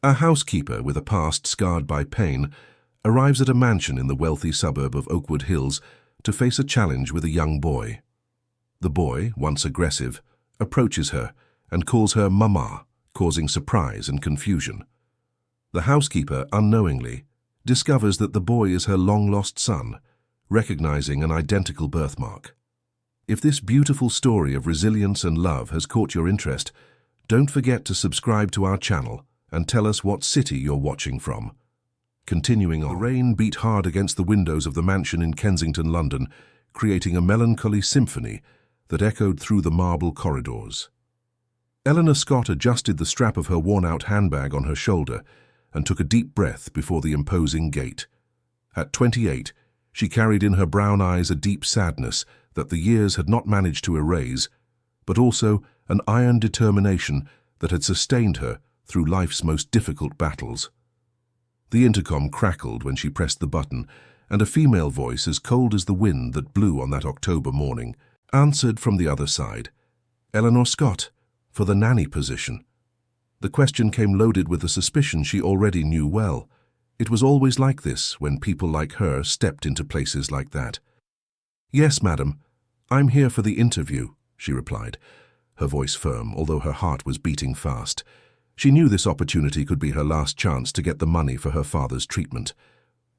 A housekeeper with a past scarred by pain arrives at a mansion in the wealthy suburb of Oakwood Hills to face a challenge with a young boy. The boy, once aggressive, approaches her and calls her Mama, causing surprise and confusion. The housekeeper, unknowingly, discovers that the boy is her long-lost son, recognizing an identical birthmark. If this beautiful story of resilience and love has caught your interest, don't forget to subscribe to our channel and tell us what city you're watching from. Continuing on, the rain beat hard against the windows of the mansion in Kensington, London, creating a melancholy symphony that echoed through the marble corridors. Eleanor Scott adjusted the strap of her worn-out handbag on her shoulder and took a deep breath before the imposing gate. At 28, she carried in her brown eyes a deep sadness that the years had not managed to erase, but also an iron determination that had sustained her through life's most difficult battles. The intercom crackled when she pressed the button, and a female voice as cold as the wind that blew on that October morning answered from the other side. "Eleanor Scott, for the nanny position." The question came loaded with a suspicion she already knew well. It was always like this when people like her stepped into places like that. "Yes, madam. I'm here for the interview," she replied, her voice firm, although her heart was beating fast. She knew this opportunity could be her last chance to get the money for her father's treatment.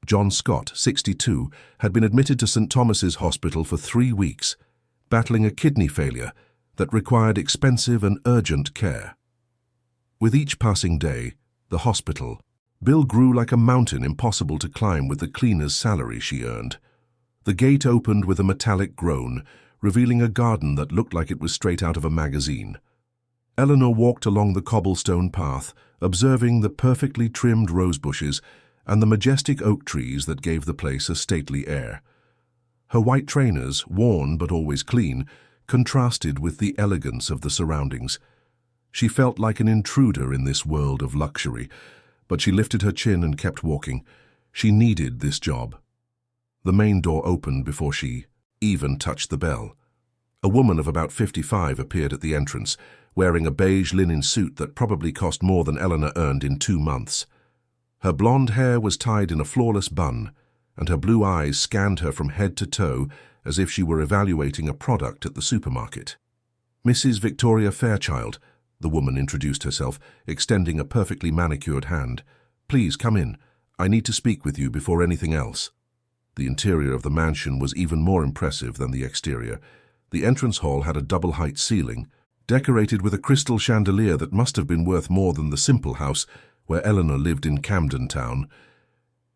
John Scott, 62, had been admitted to St. Thomas's Hospital for 3 weeks, battling a kidney failure that required expensive and urgent care. With each passing day, the hospital bill grew like a mountain impossible to climb with the cleaner's salary she earned. The gate opened with a metallic groan, revealing a garden that looked like it was straight out of a magazine. Eleanor walked along the cobblestone path, observing the perfectly trimmed rose bushes and the majestic oak trees that gave the place a stately air. Her white trainers, worn but always clean, contrasted with the elegance of the surroundings. She felt like an intruder in this world of luxury, but she lifted her chin and kept walking. She needed this job. The main door opened before she even touched the bell. A woman of about 55 appeared at the entrance, wearing a beige linen suit that probably cost more than Eleanor earned in 2 months. Her blonde hair was tied in a flawless bun, and her blue eyes scanned her from head to toe as if she were evaluating a product at the supermarket. "Mrs. Victoria Fairchild," the woman introduced herself, extending a perfectly manicured hand. "Please come in. I need to speak with you before anything else." The interior of the mansion was even more impressive than the exterior. The entrance hall had a double-height ceiling, decorated with a crystal chandelier that must have been worth more than the simple house where Eleanor lived in Camden Town.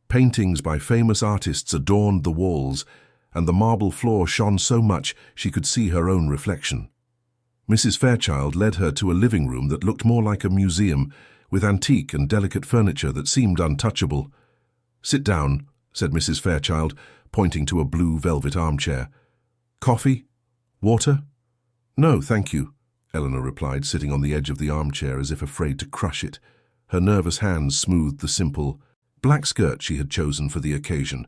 Paintings by famous artists adorned the walls, and the marble floor shone so much she could see her own reflection. Mrs. Fairchild led her to a living room that looked more like a museum, with antique and delicate furniture that seemed untouchable. "Sit down," said Mrs. Fairchild, pointing to a blue velvet armchair. "Coffee? Water?" "No, thank you," Eleanor replied, sitting on the edge of the armchair as if afraid to crush it. Her nervous hands smoothed the simple black skirt she had chosen for the occasion.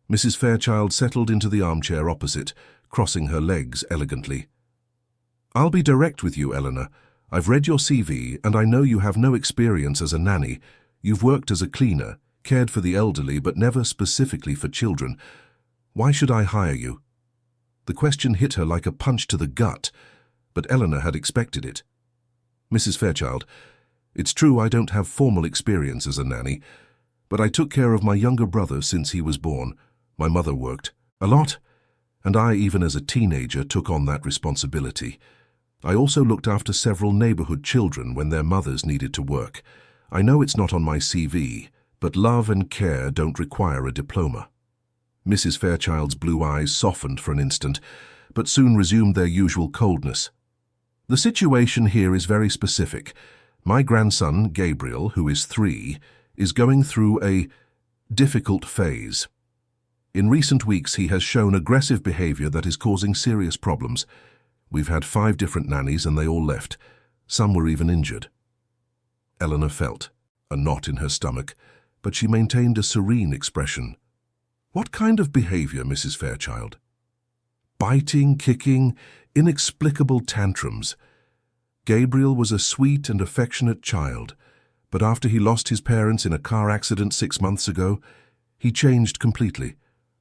Mrs. Fairchild settled into the armchair opposite, crossing her legs elegantly. "I'll be direct with you, Eleanor. I've read your CV, and I know you have no experience as a nanny. You've worked as a cleaner, cared for the elderly, but never specifically for children. Why should I hire you?" The question hit her like a punch to the gut, but Eleanor had expected it. "Mrs. Fairchild, it's true I don't have formal experience as a nanny, but I took care of my younger brother since he was born. My mother worked a lot, and I, even as a teenager, took on that responsibility. I also looked after several neighborhood children when their mothers needed to work. I know it's not on my CV, but love and care don't require a diploma." Mrs. Fairchild's blue eyes softened for an instant, but soon resumed their usual coldness. "The situation here is very specific. My grandson, Gabriel, who is 3, is going through a difficult phase. In recent weeks, he has shown aggressive behavior that is causing serious problems. We've had 5 different nannies and they all left. Some were even injured." Eleanor felt a knot in her stomach, but she maintained a serene expression. "What kind of behavior, Mrs. Fairchild?" "Biting, kicking, inexplicable tantrums. Gabriel was a sweet and affectionate child, But after he lost his parents in a car accident 6 months ago, he changed completely.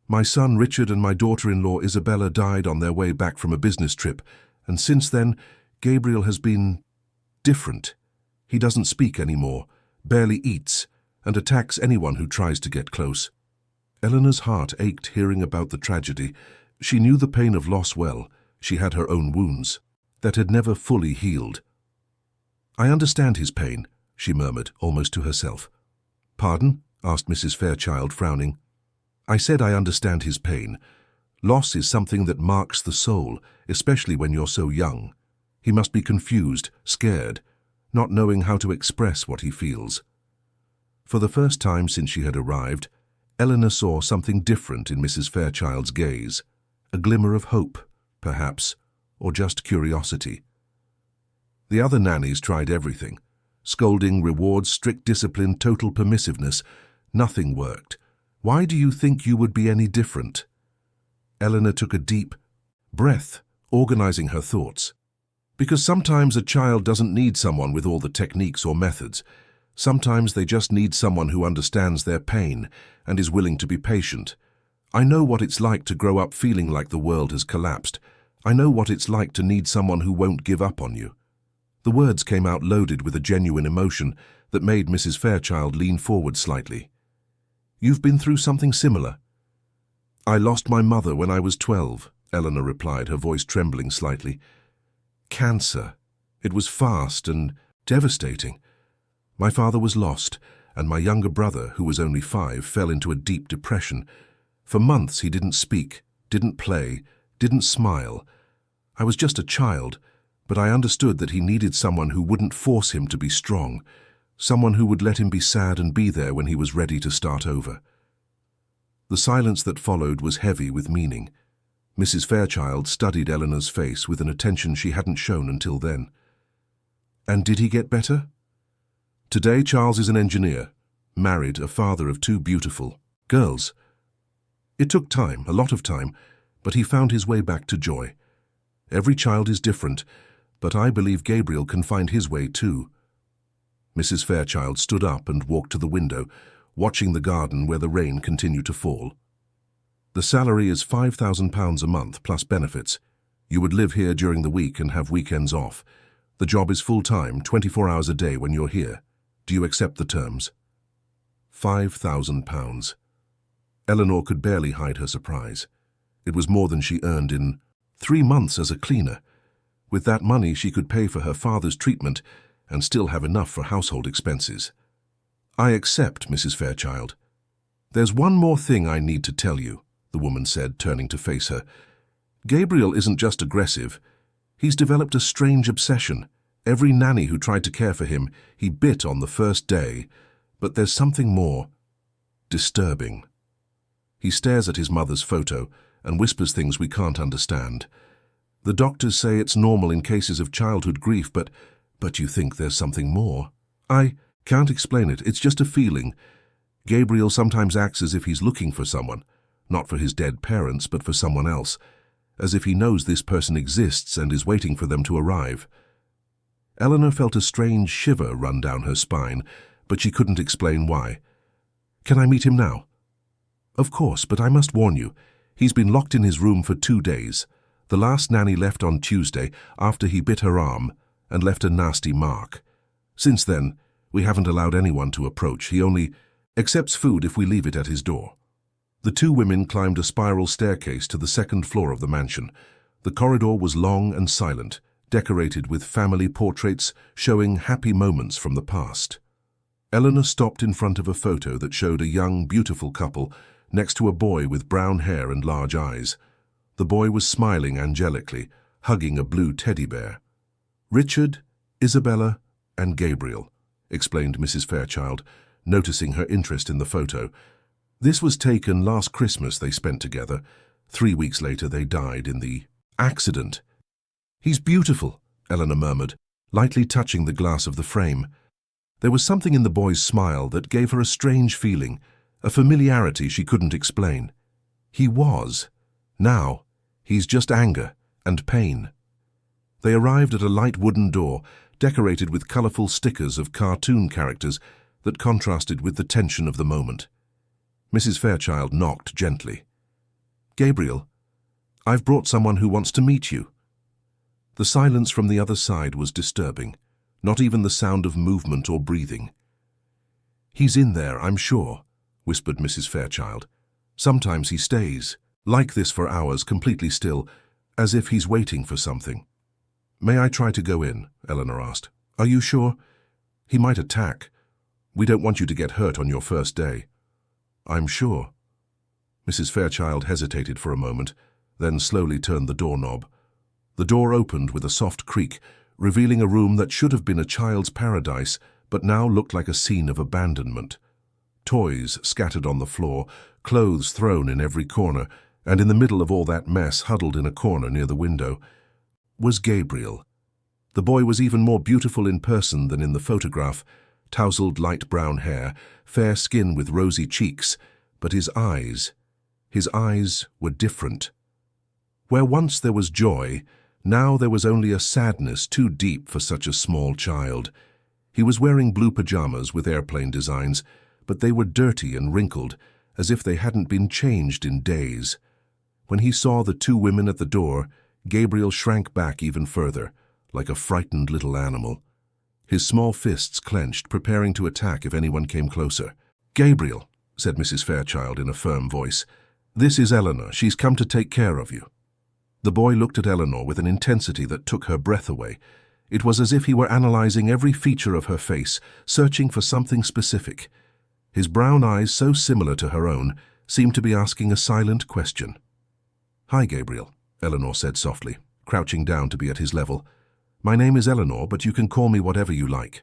My son Richard and my daughter-in-law Isabella died on their way back from a business trip, and since then, Gabriel has been different. He doesn't speak anymore, barely eats, and attacks anyone who tries to get close. Eleanor's heart ached hearing about the tragedy. She knew the pain of loss well. She had her own wounds that had never fully healed. "I understand his pain," she murmured, almost to herself. "Pardon?" asked Mrs. Fairchild, frowning. "I said I understand his pain. Loss is something that marks the soul, especially when you're so young. He must be confused, scared, not knowing how to express what he feels." For the first time since she had arrived, Eleanor saw something different in Mrs. Fairchild's gaze, a glimmer of hope, perhaps, or just curiosity. The other nannies tried everything. Scolding, rewards, strict discipline, total permissiveness. Nothing worked. "Why do you think you would be any different?" Eleanor took a deep breath, organizing her thoughts. "Because sometimes a child doesn't need someone with all the techniques or methods. Sometimes they just need someone who understands their pain and is willing to be patient. I know what it's like to grow up feeling like the world has collapsed. I know what it's like to need someone who won't give up on you." The words came out loaded with a genuine emotion that made Mrs. Fairchild lean forward slightly. "You've been through something similar?" "I lost my mother when I was 12, Eleanor replied, her voice trembling slightly. "Cancer. It was fast and devastating. My father was lost, and my younger brother, who was only 5, fell into a deep depression. For months he didn't speak, didn't play, didn't smile. I was just a child, but I understood that he needed someone who wouldn't force him to be strong, someone who would let him be sad and be there when he was ready to start over." The silence that followed was heavy with meaning. Mrs. Fairchild studied Eleanor's face with an attention she hadn't shown until then. "And did he get better?" "Today Charles is an engineer, married, a father of 2 beautiful girls. It took time, a lot of time, but he found his way back to joy. Every child is different, but I believe Gabriel can find his way too." Mrs. Fairchild stood up and walked to the window, watching the garden where the rain continued to fall. "The salary is £5,000 a month plus benefits. You would live here during the week and have weekends off. The job is full-time, 24 hours a day when you're here. Do you accept the terms?" £5,000. Eleanor could barely hide her surprise. It was more than she earned in 3 months as a cleaner. With that money, she could pay for her father's treatment and still have enough for household expenses. "I accept, Mrs. Fairchild. There's one more thing I need to tell you," the woman said, turning to face her. "Gabriel isn't just aggressive. He's developed a strange obsession. Every nanny who tried to care for him, he bit on the first day. But there's something more disturbing. He stares at his mother's photo and whispers things we can't understand. The doctors say it's normal in cases of childhood grief, but you think there's something more. I can't explain it. It's just a feeling. Gabriel sometimes acts as if he's looking for someone, not for his dead parents, but for someone else, as if he knows this person exists and is waiting for them to arrive." Eleanor felt a strange shiver run down her spine, but she couldn't explain why. "Can I meet him now?" "Of course, but I must warn you. He's been locked in his room for 2 days. The last nanny left on Tuesday after he bit her arm and left a nasty mark. Since then, we haven't allowed anyone to approach. He only accepts food if we leave it at his door." The 2 women climbed a spiral staircase to the 2nd floor of the mansion. The corridor was long and silent, decorated with family portraits showing happy moments from the past. Eleanor stopped in front of a photo that showed a young, beautiful couple next to a boy with brown hair and large eyes. The boy was smiling angelically, hugging a blue teddy bear. "Richard, Isabella, and Gabriel," explained Mrs. Fairchild, noticing her interest in the photo. "This was taken last Christmas they spent together. 3 weeks later they died in the accident." "He's beautiful," Eleanor murmured, lightly touching the glass of the frame. There was something in the boy's smile that gave her a strange feeling, a familiarity she couldn't explain. He was. Now, he's just anger and pain. They arrived at a light wooden door, decorated with colourful stickers of cartoon characters that contrasted with the tension of the moment. Mrs. Fairchild knocked gently. "Gabriel, I've brought someone who wants to meet you." The silence from the other side was disturbing, not even the sound of movement or breathing. "He's in there, I'm sure," whispered Mrs. Fairchild. "Sometimes he stays, like this for hours, completely still, as if he's waiting for something." "May I try to go in?" Eleanor asked. "Are you sure? He might attack. We don't want you to get hurt on your first day." "I'm sure." Mrs. Fairchild hesitated for a moment, then slowly turned the doorknob. The door opened with a soft creak, revealing a room that should have been a child's paradise, but now looked like a scene of abandonment. Toys scattered on the floor, clothes thrown in every corner, and in the middle of all that mess, huddled in a corner near the window, was Gabriel. The boy was even more beautiful in person than in the photograph, tousled light brown hair, fair skin with rosy cheeks, but his eyes were different. Where once there was joy, now there was only a sadness too deep for such a small child. He was wearing blue pajamas with airplane designs, but they were dirty and wrinkled, as if they hadn't been changed in days. When he saw the two women at the door, Gabriel shrank back even further, like a frightened little animal. His small fists clenched, preparing to attack if anyone came closer. "Gabriel," said Mrs. Fairchild in a firm voice, "this is Eleanor. She's come to take care of you." The boy looked at Eleanor with an intensity that took her breath away. It was as if he were analyzing every feature of her face, searching for something specific. His brown eyes, so similar to her own, seemed to be asking a silent question. "Hi, Gabriel," Eleanor said softly, crouching down to be at his level. "My name is Eleanor, but you can call me whatever you like."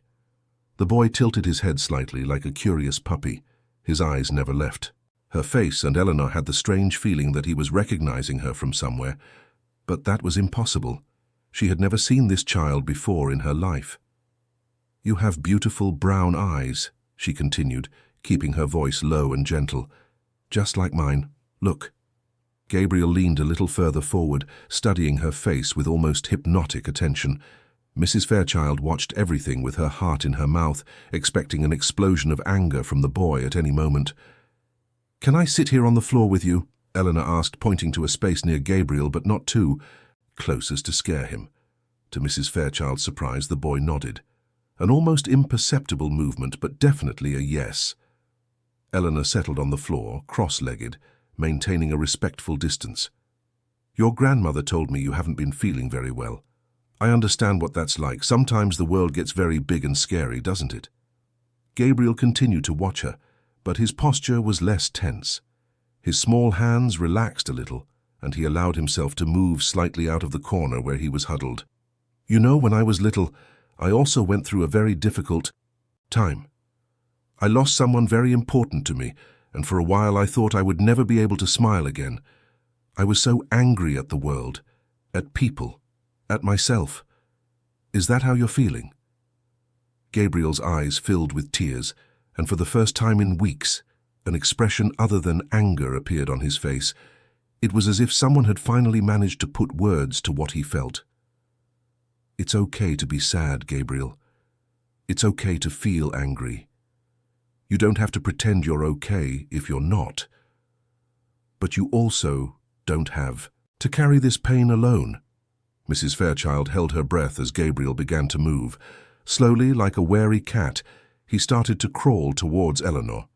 The boy tilted his head slightly, like a curious puppy. His eyes never left her face, and Eleanor had the strange feeling that he was recognizing her from somewhere. But that was impossible. She had never seen this child before in her life. "You have beautiful brown eyes," she continued, keeping her voice low and gentle. "Just like mine. Look." Gabriel leaned a little further forward, studying her face with almost hypnotic attention. Mrs. Fairchild watched everything with her heart in her mouth, expecting an explosion of anger from the boy at any moment. "Can I sit here on the floor with you?" Eleanor asked, pointing to a space near Gabriel, but not too close as to scare him. To Mrs. Fairchild's surprise, the boy nodded. An almost imperceptible movement, but definitely a yes. Eleanor settled on the floor, cross-legged, maintaining a respectful distance. "Your grandmother told me you haven't been feeling very well. I understand what that's like. Sometimes the world gets very big and scary, doesn't it?" Gabriel continued to watch her, but his posture was less tense. His small hands relaxed a little, and he allowed himself to move slightly out of the corner where he was huddled. "You know, when I was little, I also went through a very difficult time. I lost someone very important to me, and for a while I thought I would never be able to smile again. I was so angry at the world, at people, at myself. Is that how you're feeling?" Gabriel's eyes filled with tears, and for the first time in weeks, an expression other than anger appeared on his face. It was as if someone had finally managed to put words to what he felt. "It's okay to be sad, Gabriel. It's okay to feel angry. You don't have to pretend you're okay if you're not. But you also don't have to carry this pain alone." Mrs. Fairchild held her breath as Gabriel began to move. Slowly, like a wary cat, he started to crawl towards Eleanor.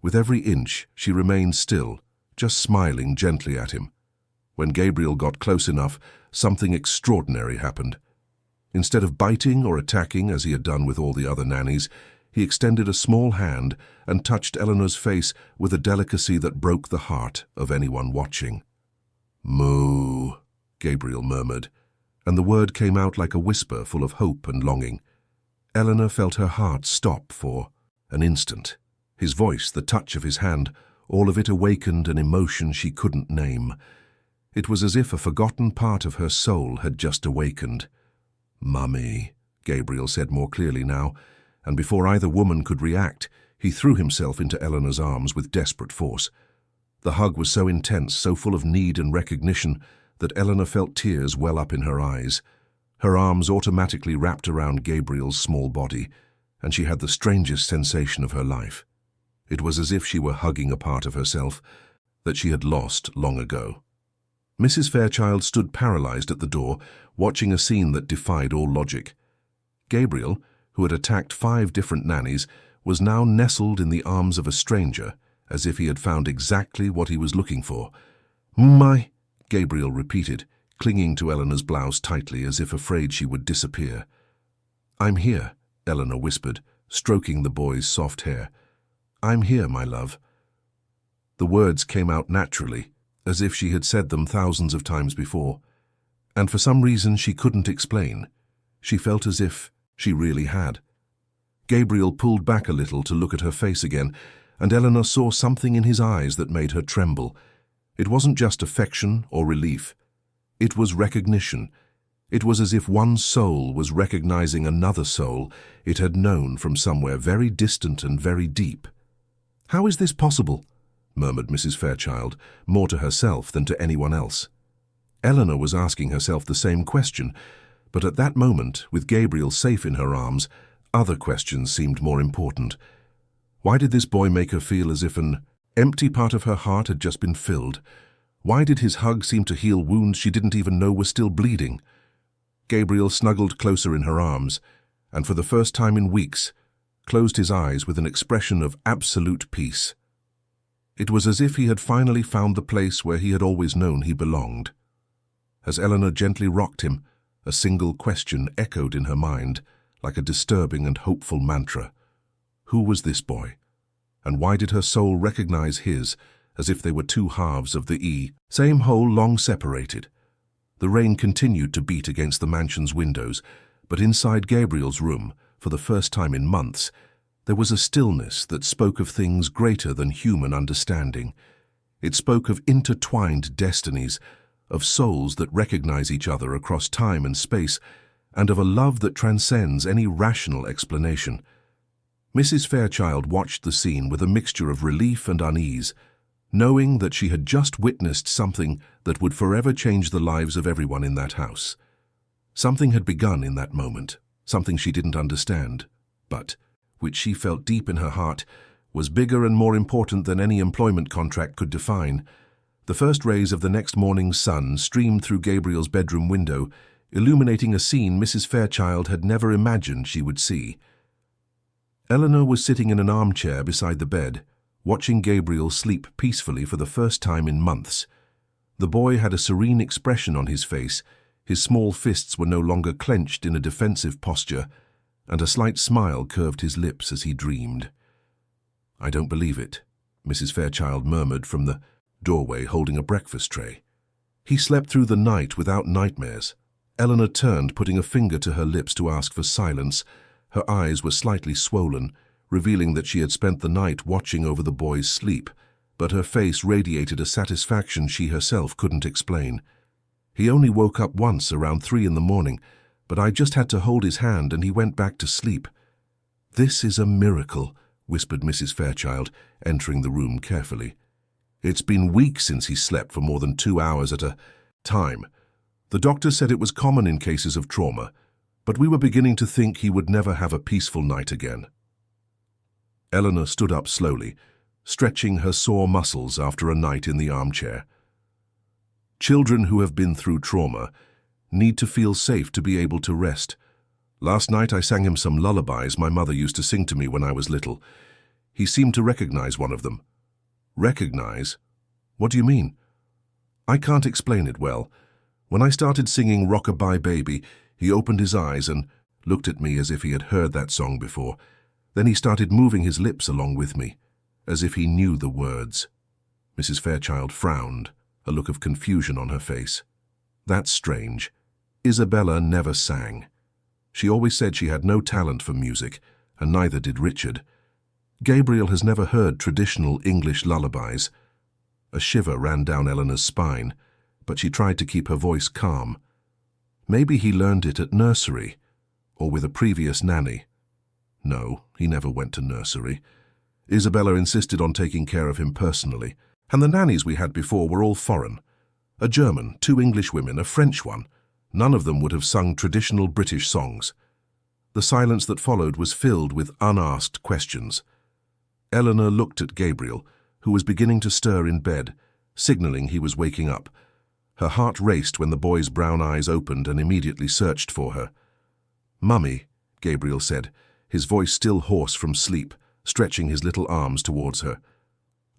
With every inch, she remained still, just smiling gently at him. When Gabriel got close enough, something extraordinary happened. Instead of biting or attacking as he had done with all the other nannies, he extended a small hand and touched Eleanor's face with a delicacy that broke the heart of anyone watching. "Moo," Gabriel murmured, and the word came out like a whisper full of hope and longing. Eleanor felt her heart stop for an instant. His voice, the touch of his hand, all of it awakened an emotion she couldn't name. It was as if a forgotten part of her soul had just awakened. "Mummy," Gabriel said more clearly now, and before either woman could react, he threw himself into Eleanor's arms with desperate force. The hug was so intense, so full of need and recognition, that Eleanor felt tears well up in her eyes. Her arms automatically wrapped around Gabriel's small body, and she had the strangest sensation of her life. It was as if she were hugging a part of herself that she had lost long ago. Mrs. Fairchild stood paralyzed at the door, watching a scene that defied all logic. Gabriel, who had attacked 5 different nannies, was now nestled in the arms of a stranger, as if he had found exactly what he was looking for. "My," Gabriel repeated, clinging to Eleanor's blouse tightly as if afraid she would disappear. "I'm here," Eleanor whispered, stroking the boy's soft hair. "I'm here, my love." The words came out naturally, as if she had said them thousands of times before. And for some reason she couldn't explain. She felt as if she really had. Gabriel pulled back a little to look at her face again, and Eleanor saw something in his eyes that made her tremble. It wasn't just affection or relief. It was recognition. It was as if one soul was recognizing another soul it had known from somewhere very distant and very deep. "How is this possible?" murmured Mrs. Fairchild, more to herself than to anyone else. Eleanor was asking herself the same question, but at that moment, with Gabriel safe in her arms, other questions seemed more important. Why did this boy make her feel as if an empty part of her heart had just been filled? Why did his hug seem to heal wounds she didn't even know were still bleeding? Gabriel snuggled closer in her arms, and for the first time in weeks, closed his eyes with an expression of absolute peace. It was as if he had finally found the place where he had always known he belonged. As Eleanor gently rocked him, a single question echoed in her mind, like a disturbing and hopeful mantra. Who was this boy? And why did her soul recognize his, as if they were 2 halves of the same whole long separated? The rain continued to beat against the mansion's windows, but inside Gabriel's room, for the first time in months, there was a stillness that spoke of things greater than human understanding. It spoke of intertwined destinies, of souls that recognize each other across time and space, and of a love that transcends any rational explanation. Mrs. Fairchild watched the scene with a mixture of relief and unease, knowing that she had just witnessed something that would forever change the lives of everyone in that house. Something had begun in that moment, something she didn't understand, but, which she felt deep in her heart, was bigger and more important than any employment contract could define. The first rays of the next morning's sun streamed through Gabriel's bedroom window, illuminating a scene Mrs. Fairchild had never imagined she would see. Eleanor was sitting in an armchair beside the bed, watching Gabriel sleep peacefully for the first time in months. The boy had a serene expression on his face, his small fists were no longer clenched in a defensive posture, and a slight smile curved his lips as he dreamed. "I don't believe it," Mrs. Fairchild murmured from the doorway holding a breakfast tray. "He slept through the night without nightmares." Eleanor turned, putting a finger to her lips to ask for silence. Her eyes were slightly swollen, revealing that she had spent the night watching over the boy's sleep, but her face radiated a satisfaction she herself couldn't explain. "He only woke up once around 3 in the morning, but I just had to hold his hand and he went back to sleep." "This is a miracle," whispered Mrs. Fairchild, entering the room carefully. "It's been weeks since he slept for more than 2 hours at a time. The doctor said it was common in cases of trauma, but we were beginning to think he would never have a peaceful night again." Eleanor stood up slowly, stretching her sore muscles after a night in the armchair. Children who have been through trauma need to feel safe to be able to rest. Last night I sang him some lullabies my mother used to sing to me when I was little. He seemed to recognize one of them. "Recognize? What do you mean?" "I can't explain it well. When I started singing Rock-a-Bye Baby, he opened his eyes and looked at me as if he had heard that song before. Then he started moving his lips along with me, as if he knew the words." Mrs. Fairchild frowned, a look of confusion on her face. "That's strange. Isabella never sang. She always said she had no talent for music, and neither did Richard. Gabriel has never heard traditional English lullabies." A shiver ran down Eleanor's spine, but she tried to keep her voice calm. "Maybe he learned it at nursery, or with a previous nanny." "No, he never went to nursery. Isabella insisted on taking care of him personally, and the nannies we had before were all foreign. A German, 2 English women, a French one. None of them would have sung traditional British songs. The silence that followed was filled with unasked questions. Eleanor looked at Gabriel, who was beginning to stir in bed, signaling he was waking up. Her heart raced when the boy's brown eyes opened and immediately searched for her. "Mummy," Gabriel said, his voice still hoarse from sleep, stretching his little arms towards her.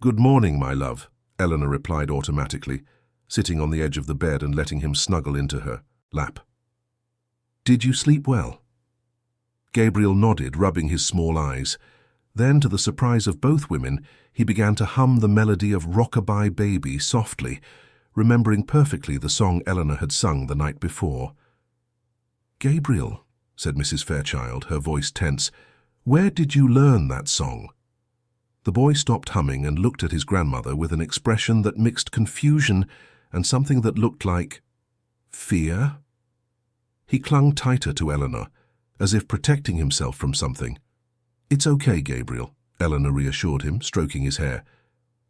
"Good morning, my love," Eleanor replied automatically, sitting on the edge of the bed and letting him snuggle into her lap. "Did you sleep well?" Gabriel nodded, rubbing his small eyes. Then, to the surprise of both women, he began to hum the melody of Rock-a-Bye Baby softly, remembering perfectly the song Eleanor had sung the night before. "Gabriel," said Mrs. Fairchild, her voice tense, "where did you learn that song?" The boy stopped humming and looked at his grandmother with an expression that mixed confusion and something that looked like fear. He clung tighter to Eleanor, as if protecting himself from something. "It's okay, Gabriel," Eleanor reassured him, stroking his hair.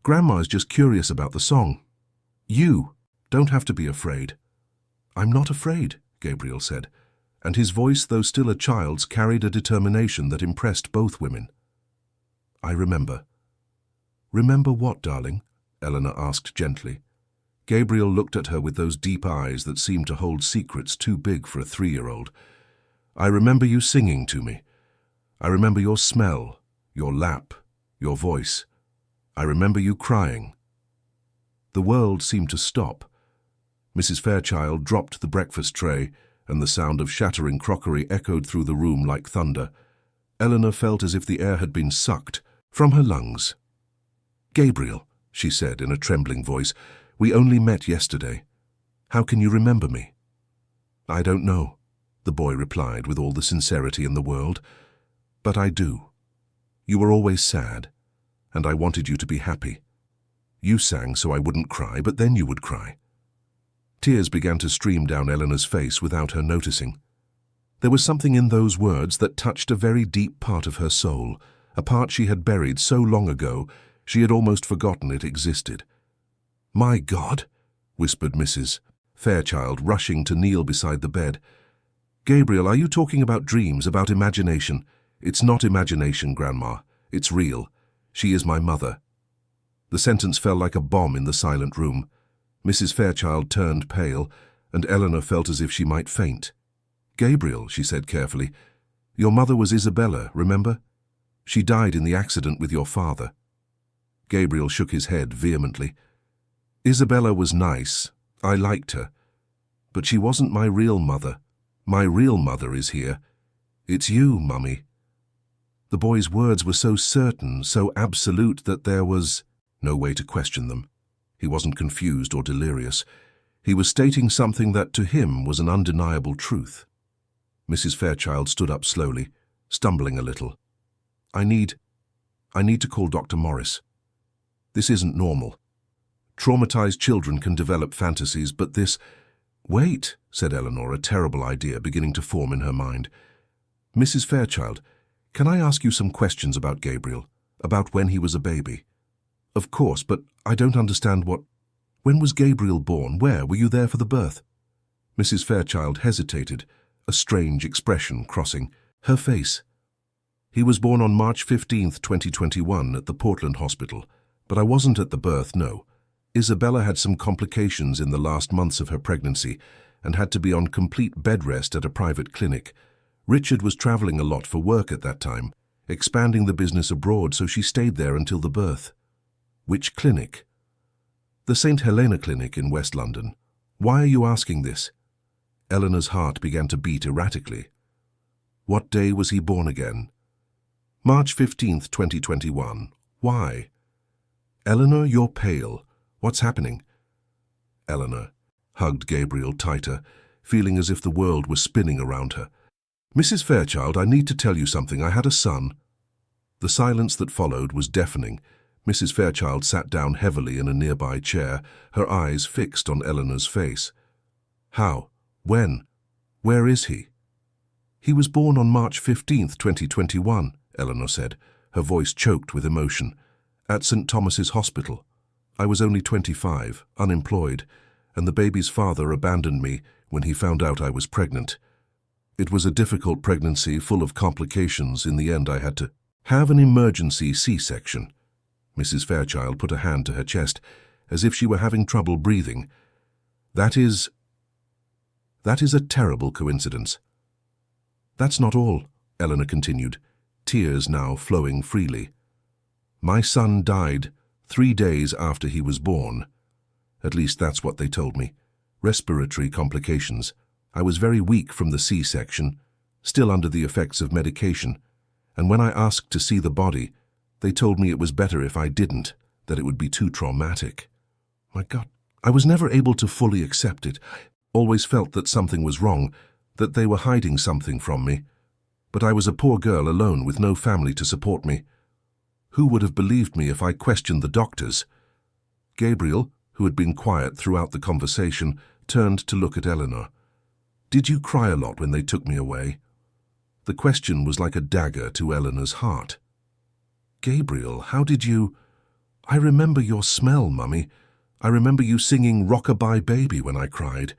"Grandma's just curious about the song. You don't have to be afraid." "I'm not afraid," Gabriel said, and his voice, though still a child's, carried a determination that impressed both women. "I remember." "Remember what, darling?" Eleanor asked gently. Gabriel looked at her with those deep eyes that seemed to hold secrets too big for a 3-year-old. "I remember you singing to me. I remember your smell, your lap, your voice. I remember you crying." The world seemed to stop. Mrs. Fairchild dropped the breakfast tray, and the sound of shattering crockery echoed through the room like thunder. Eleanor felt as if the air had been sucked from her lungs. "Gabriel," she said in a trembling voice, "we only met yesterday. How can you remember me?" "I don't know," the boy replied with all the sincerity in the world. "But I do. You were always sad, and I wanted you to be happy. You sang so I wouldn't cry, but then you would cry." Tears began to stream down Eleanor's face without her noticing. There was something in those words that touched a very deep part of her soul, a part she had buried so long ago she had almost forgotten it existed. "My God," whispered Mrs. Fairchild, rushing to kneel beside the bed. "Gabriel, are you talking about dreams, about imagination?" "It's not imagination, Grandma. It's real. She is my mother." The sentence fell like a bomb in the silent room. Mrs. Fairchild turned pale, and Eleanor felt as if she might faint. "Gabriel," she said carefully, "your mother was Isabella, remember? She died in the accident with your father." Gabriel shook his head vehemently. "Isabella was nice. I liked her. But she wasn't my real mother. My real mother is here. It's you, Mummy." The boy's words were so certain, so absolute, that there was no way to question them. He wasn't confused or delirious. He was stating something that to him was an undeniable truth. Mrs. Fairchild stood up slowly, stumbling a little. I need to call Dr. Morris. This isn't normal. Traumatized children can develop fantasies, but this—" "Wait," said Eleanor, a terrible idea beginning to form in her mind. "Mrs. Fairchild, can I ask you some questions about Gabriel, about when he was a baby?" "Of course, but I don't understand what—" "When was Gabriel born? Where? Were you there for the birth?" Mrs. Fairchild hesitated, a strange expression crossing her face. "He was born on March 15th, 2021 at the Portland Hospital, but I wasn't at the birth, no. Isabella had some complications in the last months of her pregnancy and had to be on complete bed rest at a private clinic. Richard was traveling a lot for work at that time, expanding the business abroad, so she stayed there until the birth." "Which clinic?" "The St. Helena Clinic in West London. Why are you asking this?" Eleanor's heart began to beat erratically. "What day was he born again?" "March 15th, 2021. Why?" "Eleanor, you're pale. What's happening?" Eleanor hugged Gabriel tighter, feeling as if the world was spinning around her. "Mrs. Fairchild, I need to tell you something. I had a son." The silence that followed was deafening. Mrs. Fairchild sat down heavily in a nearby chair, her eyes fixed on Eleanor's face. "How? When? Where is he?" "He was born on March 15th, 2021, Eleanor said, her voice choked with emotion. "At St. Thomas's Hospital. I was only 25, unemployed, and the baby's father abandoned me when he found out I was pregnant. It was a difficult pregnancy full of complications. In the end, I had to have an emergency C-section. Mrs. Fairchild put a hand to her chest, as if she were having trouble breathing. That is a terrible coincidence. That's not all, Eleanor continued, tears now flowing freely. My son died 3 days after he was born. At least that's what they told me. Respiratory complications. I was very weak from the C-section, still under the effects of medication, and when I asked to see the body, they told me it was better if I didn't, that it would be too traumatic. My God, I was never able to fully accept it. Always felt that something was wrong, that they were hiding something from me. But I was a poor girl alone with no family to support me. Who would have believed me if I questioned the doctors? Gabriel, who had been quiet throughout the conversation, turned to look at Eleanor. Did you cry a lot when they took me away? The question was like a dagger to Eleanor's heart. Gabriel, how did you... I remember your smell, Mummy. I remember you singing Rock-a-Bye Baby when I cried.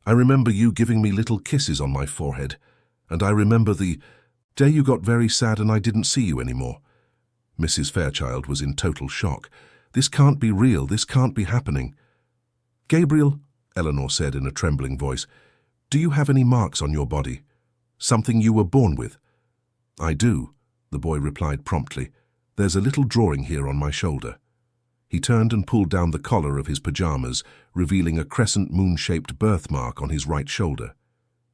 I remember you giving me little kisses on my forehead. And I remember the day you got very sad and I didn't see you anymore. Mrs. Fairchild was in total shock. This can't be real. This can't be happening. Gabriel, Eleanor said in a trembling voice, do you have any marks on your body? Something you were born with? I do, the boy replied promptly. There's a little drawing here on my shoulder. He turned and pulled down the collar of his pajamas, revealing a crescent moon-shaped birthmark on his right shoulder.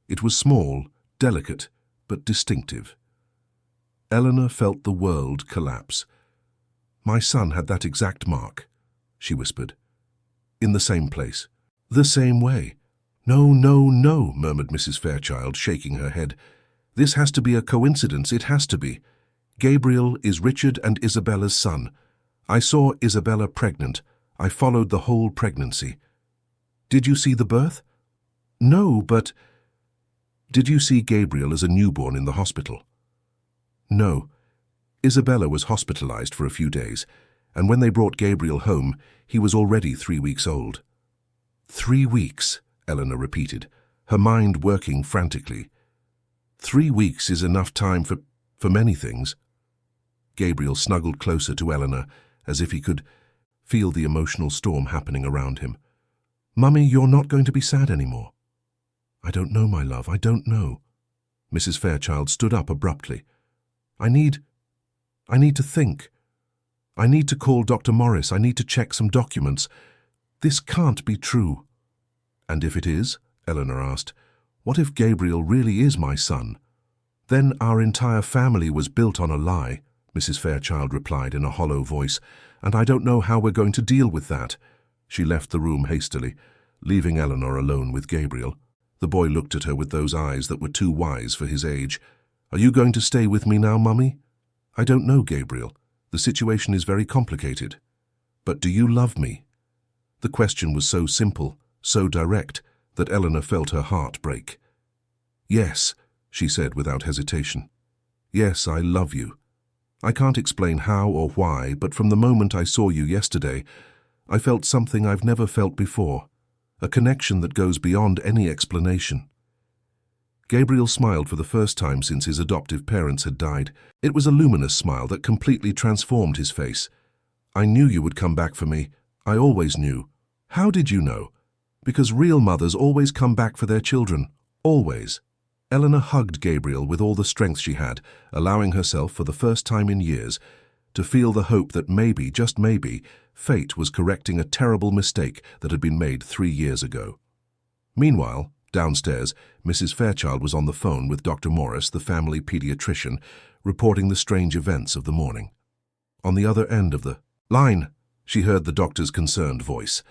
It was small, delicate, but distinctive. Eleanor felt the world collapse. My son had that exact mark, she whispered. In the same place. The same way. No, no, no, murmured Mrs. Fairchild, shaking her head. This has to be a coincidence, it has to be. Gabriel is Richard and Isabella's son. I saw Isabella pregnant. I followed the whole pregnancy. Did you see the birth? No, but... Did you see Gabriel as a newborn in the hospital? No. Isabella was hospitalized for a few days, and when they brought Gabriel home, he was already 3 weeks old. 3 weeks, Eleanor repeated, her mind working frantically. 3 weeks is enough time for many things. Gabriel snuggled closer to Eleanor, as if he could feel the emotional storm happening around him. Mummy, you're not going to be sad anymore. I don't know, my love, I don't know. Mrs. Fairchild stood up abruptly. I need to think. I need to call Dr. Morris. I need to check some documents. This can't be true. And if it is, Eleanor asked, what if Gabriel really is my son? Then our entire family was built on a lie, Mrs. Fairchild replied in a hollow voice, and I don't know how we're going to deal with that. She left the room hastily, leaving Eleanor alone with Gabriel. The boy looked at her with those eyes that were too wise for his age. Are you going to stay with me now, Mummy? I don't know, Gabriel. The situation is very complicated. But do you love me? The question was so simple, so direct, that Eleanor felt her heart break. Yes, she said without hesitation. Yes, I love you. I can't explain how or why, but from the moment I saw you yesterday, I felt something I've never felt before, a connection that goes beyond any explanation. Gabriel smiled for the first time since his adoptive parents had died. It was a luminous smile that completely transformed his face. I knew you would come back for me. I always knew. How did you know? Because real mothers always come back for their children. Always. Eleanor hugged Gabriel with all the strength she had, allowing herself for the first time in years to feel the hope that maybe, just maybe, fate was correcting a terrible mistake that had been made 3 years ago. Meanwhile, downstairs, Mrs. Fairchild was on the phone with Dr. Morris, the family pediatrician, reporting the strange events of the morning. On the other end of the line, she heard the doctor's concerned voice.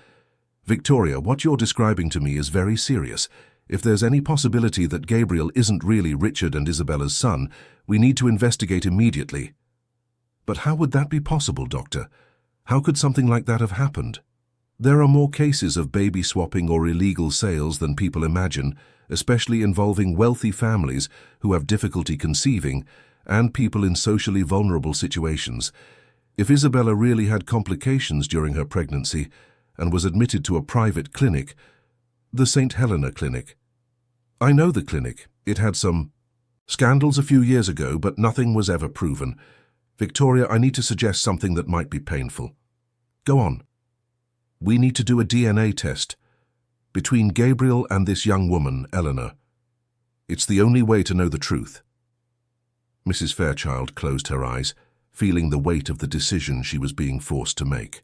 Victoria, what you're describing to me is very serious. If there's any possibility that Gabriel isn't really Richard and Isabella's son, we need to investigate immediately. But how would that be possible, Doctor? How could something like that have happened? There are more cases of baby swapping or illegal sales than people imagine, especially involving wealthy families who have difficulty conceiving and people in socially vulnerable situations. If Isabella really had complications during her pregnancy and was admitted to a private clinic, the St. Helena Clinic, I know the clinic. It had some scandals a few years ago, but nothing was ever proven. Victoria, I need to suggest something that might be painful. Go on. We need to do a DNA test between Gabriel and this young woman, Eleanor. It's the only way to know the truth. Mrs. Fairchild closed her eyes, feeling the weight of the decision she was being forced to make.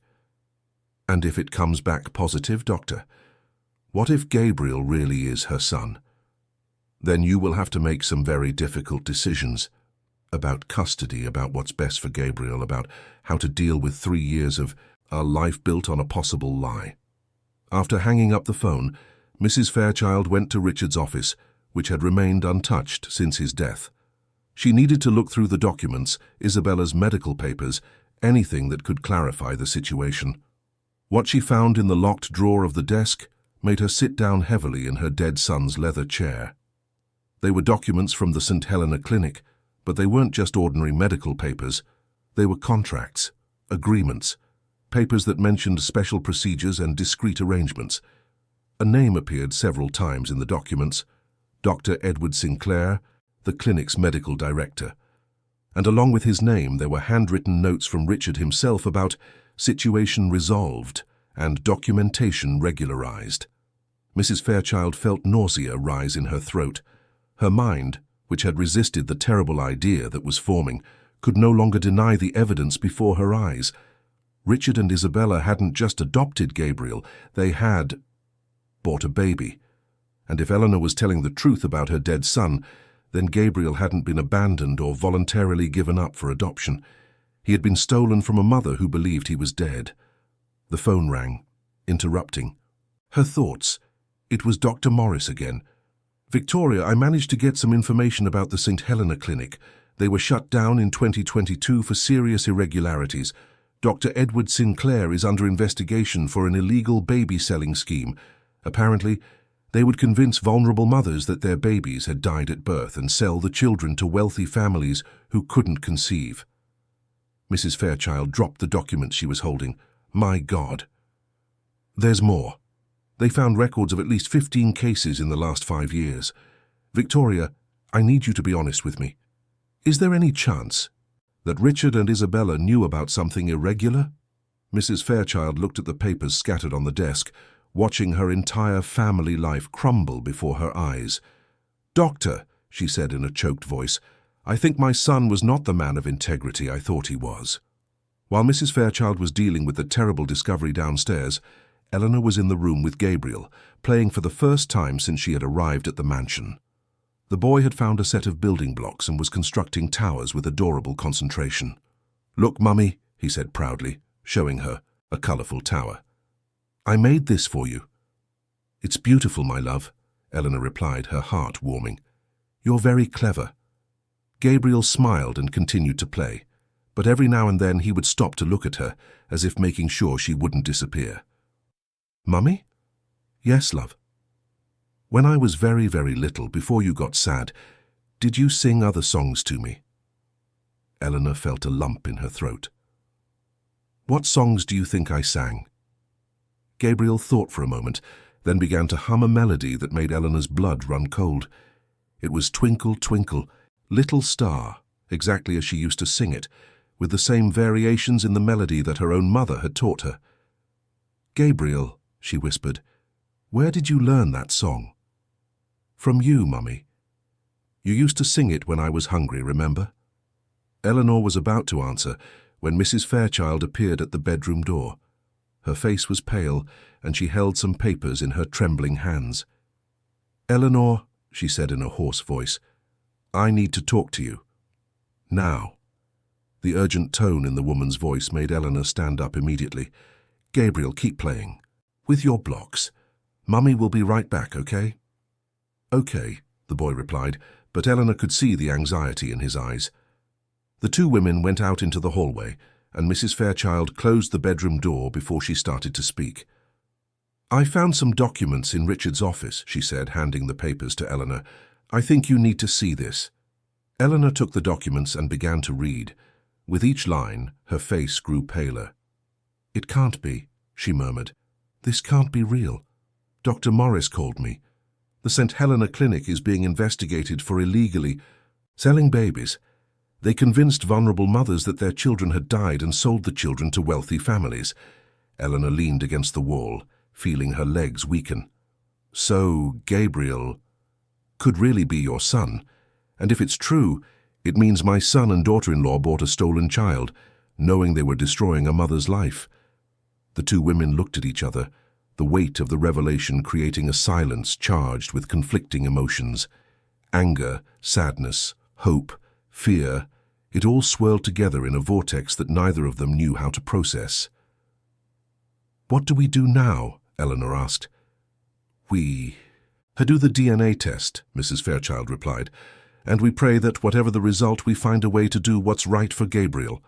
And if it comes back positive, Doctor? What if Gabriel really is her son? Then you will have to make some very difficult decisions about custody, about what's best for Gabriel, about how to deal with 3 years of a life built on a possible lie. After hanging up the phone, Mrs. Fairchild went to Richard's office, which had remained untouched since his death. She needed to look through the documents, Isabella's medical papers, anything that could clarify the situation. What she found in the locked drawer of the desk made her sit down heavily in her dead son's leather chair. They were documents from the St. Helena Clinic, but they weren't just ordinary medical papers. They were contracts, agreements, papers that mentioned special procedures and discreet arrangements. A name appeared several times in the documents: Dr. Edward Sinclair, the clinic's medical director. And along with his name, there were handwritten notes from Richard himself about situation resolved and documentation regularized. Mrs. Fairchild felt nausea rise in her throat. Her mind, which had resisted the terrible idea that was forming, could no longer deny the evidence before her eyes. Richard and Isabella hadn't just adopted Gabriel, they had bought a baby. And if Eleanor was telling the truth about her dead son, then Gabriel hadn't been abandoned or voluntarily given up for adoption. He had been stolen from a mother who believed he was dead. The phone rang, interrupting. Her thoughts. It was Dr. Morris again. Victoria, I managed to get some information about the St. Helena Clinic. They were shut down in 2022 for serious irregularities. Dr. Edward Sinclair is under investigation for an illegal baby-selling scheme. Apparently, they would convince vulnerable mothers that their babies had died at birth and sell the children to wealthy families who couldn't conceive. Mrs. Fairchild dropped the document she was holding. My God. There's more. They found records of at least 15 cases in the last 5 years. Victoria, I need you to be honest with me. Is there any chance that Richard and Isabella knew about something irregular? Mrs. Fairchild looked at the papers scattered on the desk, watching her entire family life crumble before her eyes. Doctor, she said in a choked voice, I think my son was not the man of integrity I thought he was. While Mrs. Fairchild was dealing with the terrible discovery downstairs, Eleanor was in the room with Gabriel, playing for the first time since she had arrived at the mansion. The boy had found a set of building blocks and was constructing towers with adorable concentration. Look, Mummy, he said proudly, showing her a colourful tower. I made this for you. It's beautiful, my love, Eleanor replied, her heart warming. You're very clever. Gabriel smiled and continued to play, but every now and then he would stop to look at her, as if making sure she wouldn't disappear. Mummy? Yes, love. When I was very, very little, before you got sad, did you sing other songs to me? Eleanor felt a lump in her throat. What songs do you think I sang? Gabriel thought for a moment, then began to hum a melody that made Eleanor's blood run cold. It was Twinkle, Twinkle, Little Star, exactly as she used to sing it, with the same variations in the melody that her own mother had taught her. Gabriel, she whispered, where did you learn that song? From you, Mummy. You used to sing it when I was hungry, remember? Eleanor was about to answer when Mrs. Fairchild appeared at the bedroom door. Her face was pale, and she held some papers in her trembling hands. Eleanor, she said in a hoarse voice, I need to talk to you. Now. The urgent tone in the woman's voice made Eleanor stand up immediately. Gabriel, keep playing. With your blocks. Mummy will be right back, okay? Okay, the boy replied, but Eleanor could see the anxiety in his eyes. The two women went out into the hallway, and Mrs. Fairchild closed the bedroom door before she started to speak. I found some documents in Richard's office, she said, handing the papers to Eleanor. I think you need to see this. Eleanor took the documents and began to read. With each line, her face grew paler. It can't be, she murmured. This can't be real. Dr. Morris called me. The St. Helena Clinic is being investigated for illegally selling babies. They convinced vulnerable mothers that their children had died and sold the children to wealthy families. Eleanor leaned against the wall, feeling her legs weaken. So, Gabriel could really be your son. And if it's true, it means my son and daughter-in-law bought a stolen child, knowing they were destroying a mother's life. The two women looked at each other, the weight of the revelation creating a silence charged with conflicting emotions. Anger, sadness, hope, fear, it all swirled together in a vortex that neither of them knew how to process. "What do we do now?" Eleanor asked. "We do the DNA test," Mrs. Fairchild replied, "and we pray that whatever the result, we find a way to do what's right for Gabriel."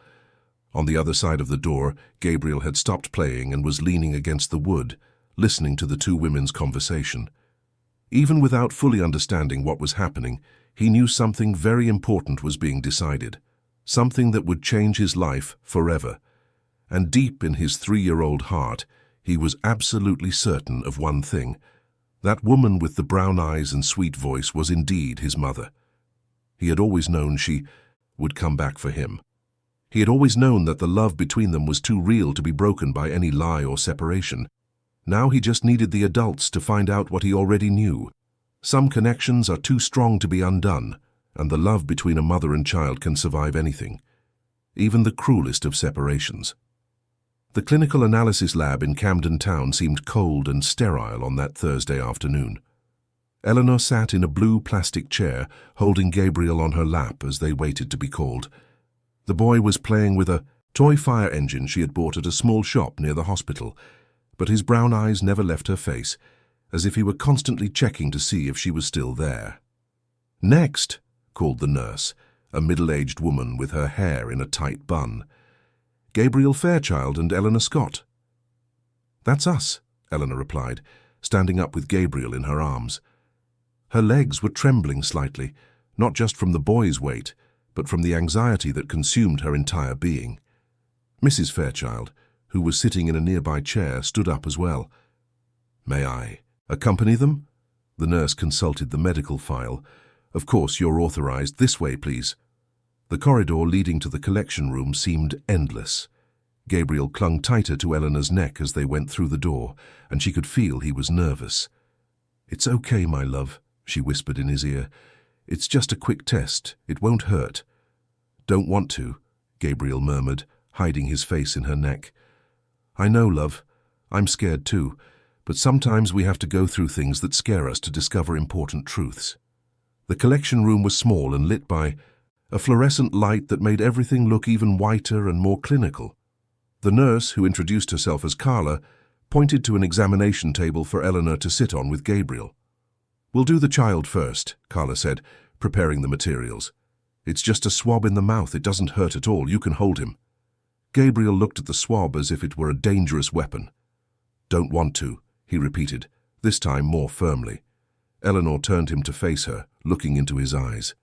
On the other side of the door, Gabriel had stopped playing and was leaning against the wood, listening to the two women's conversation. Even without fully understanding what was happening, he knew something very important was being decided, something that would change his life forever. And deep in his 3-year-old heart, he was absolutely certain of one thing. That woman with the brown eyes and sweet voice was indeed his mother. He had always known she would come back for him. He had always known that the love between them was too real to be broken by any lie or separation. Now he just needed the adults to find out what he already knew. Some connections are too strong to be undone, and the love between a mother and child can survive anything, even the cruelest of separations. The clinical analysis lab in Camden Town seemed cold and sterile on that Thursday afternoon. Eleanor sat in a blue plastic chair, holding Gabriel on her lap as they waited to be called. The boy was playing with a toy fire engine she had bought at a small shop near the hospital, but his brown eyes never left her face, as if he were constantly checking to see if she was still there. "Next," called the nurse, a middle-aged woman with her hair in a tight bun. "Gabriel Fairchild and Eleanor Scott." "That's us," Eleanor replied, standing up with Gabriel in her arms. Her legs were trembling slightly, not just from the boy's weight, but from the anxiety that consumed her entire being. Mrs. Fairchild, who was sitting in a nearby chair, stood up as well. "May I accompany them?" The nurse consulted the medical file. "Of course, you're authorized. This way, please." The corridor leading to the collection room seemed endless. Gabriel clung tighter to Eleanor's neck as they went through the door, and she could feel he was nervous. "It's okay, my love," she whispered in his ear. "It's just a quick test. It won't hurt." "Don't want to," Gabriel murmured, hiding his face in her neck. "I know, love. I'm scared too, but sometimes we have to go through things that scare us to discover important truths." The collection room was small and lit by a fluorescent light that made everything look even whiter and more clinical. The nurse, who introduced herself as Carla, pointed to an examination table for Eleanor to sit on with Gabriel. "We'll do the child first," Carla said, preparing the materials. "It's just a swab in the mouth. It doesn't hurt at all. You can hold him." Gabriel looked at the swab as if it were a dangerous weapon. "Don't want to," he repeated, this time more firmly. Eleanor turned him to face her, looking into his eyes.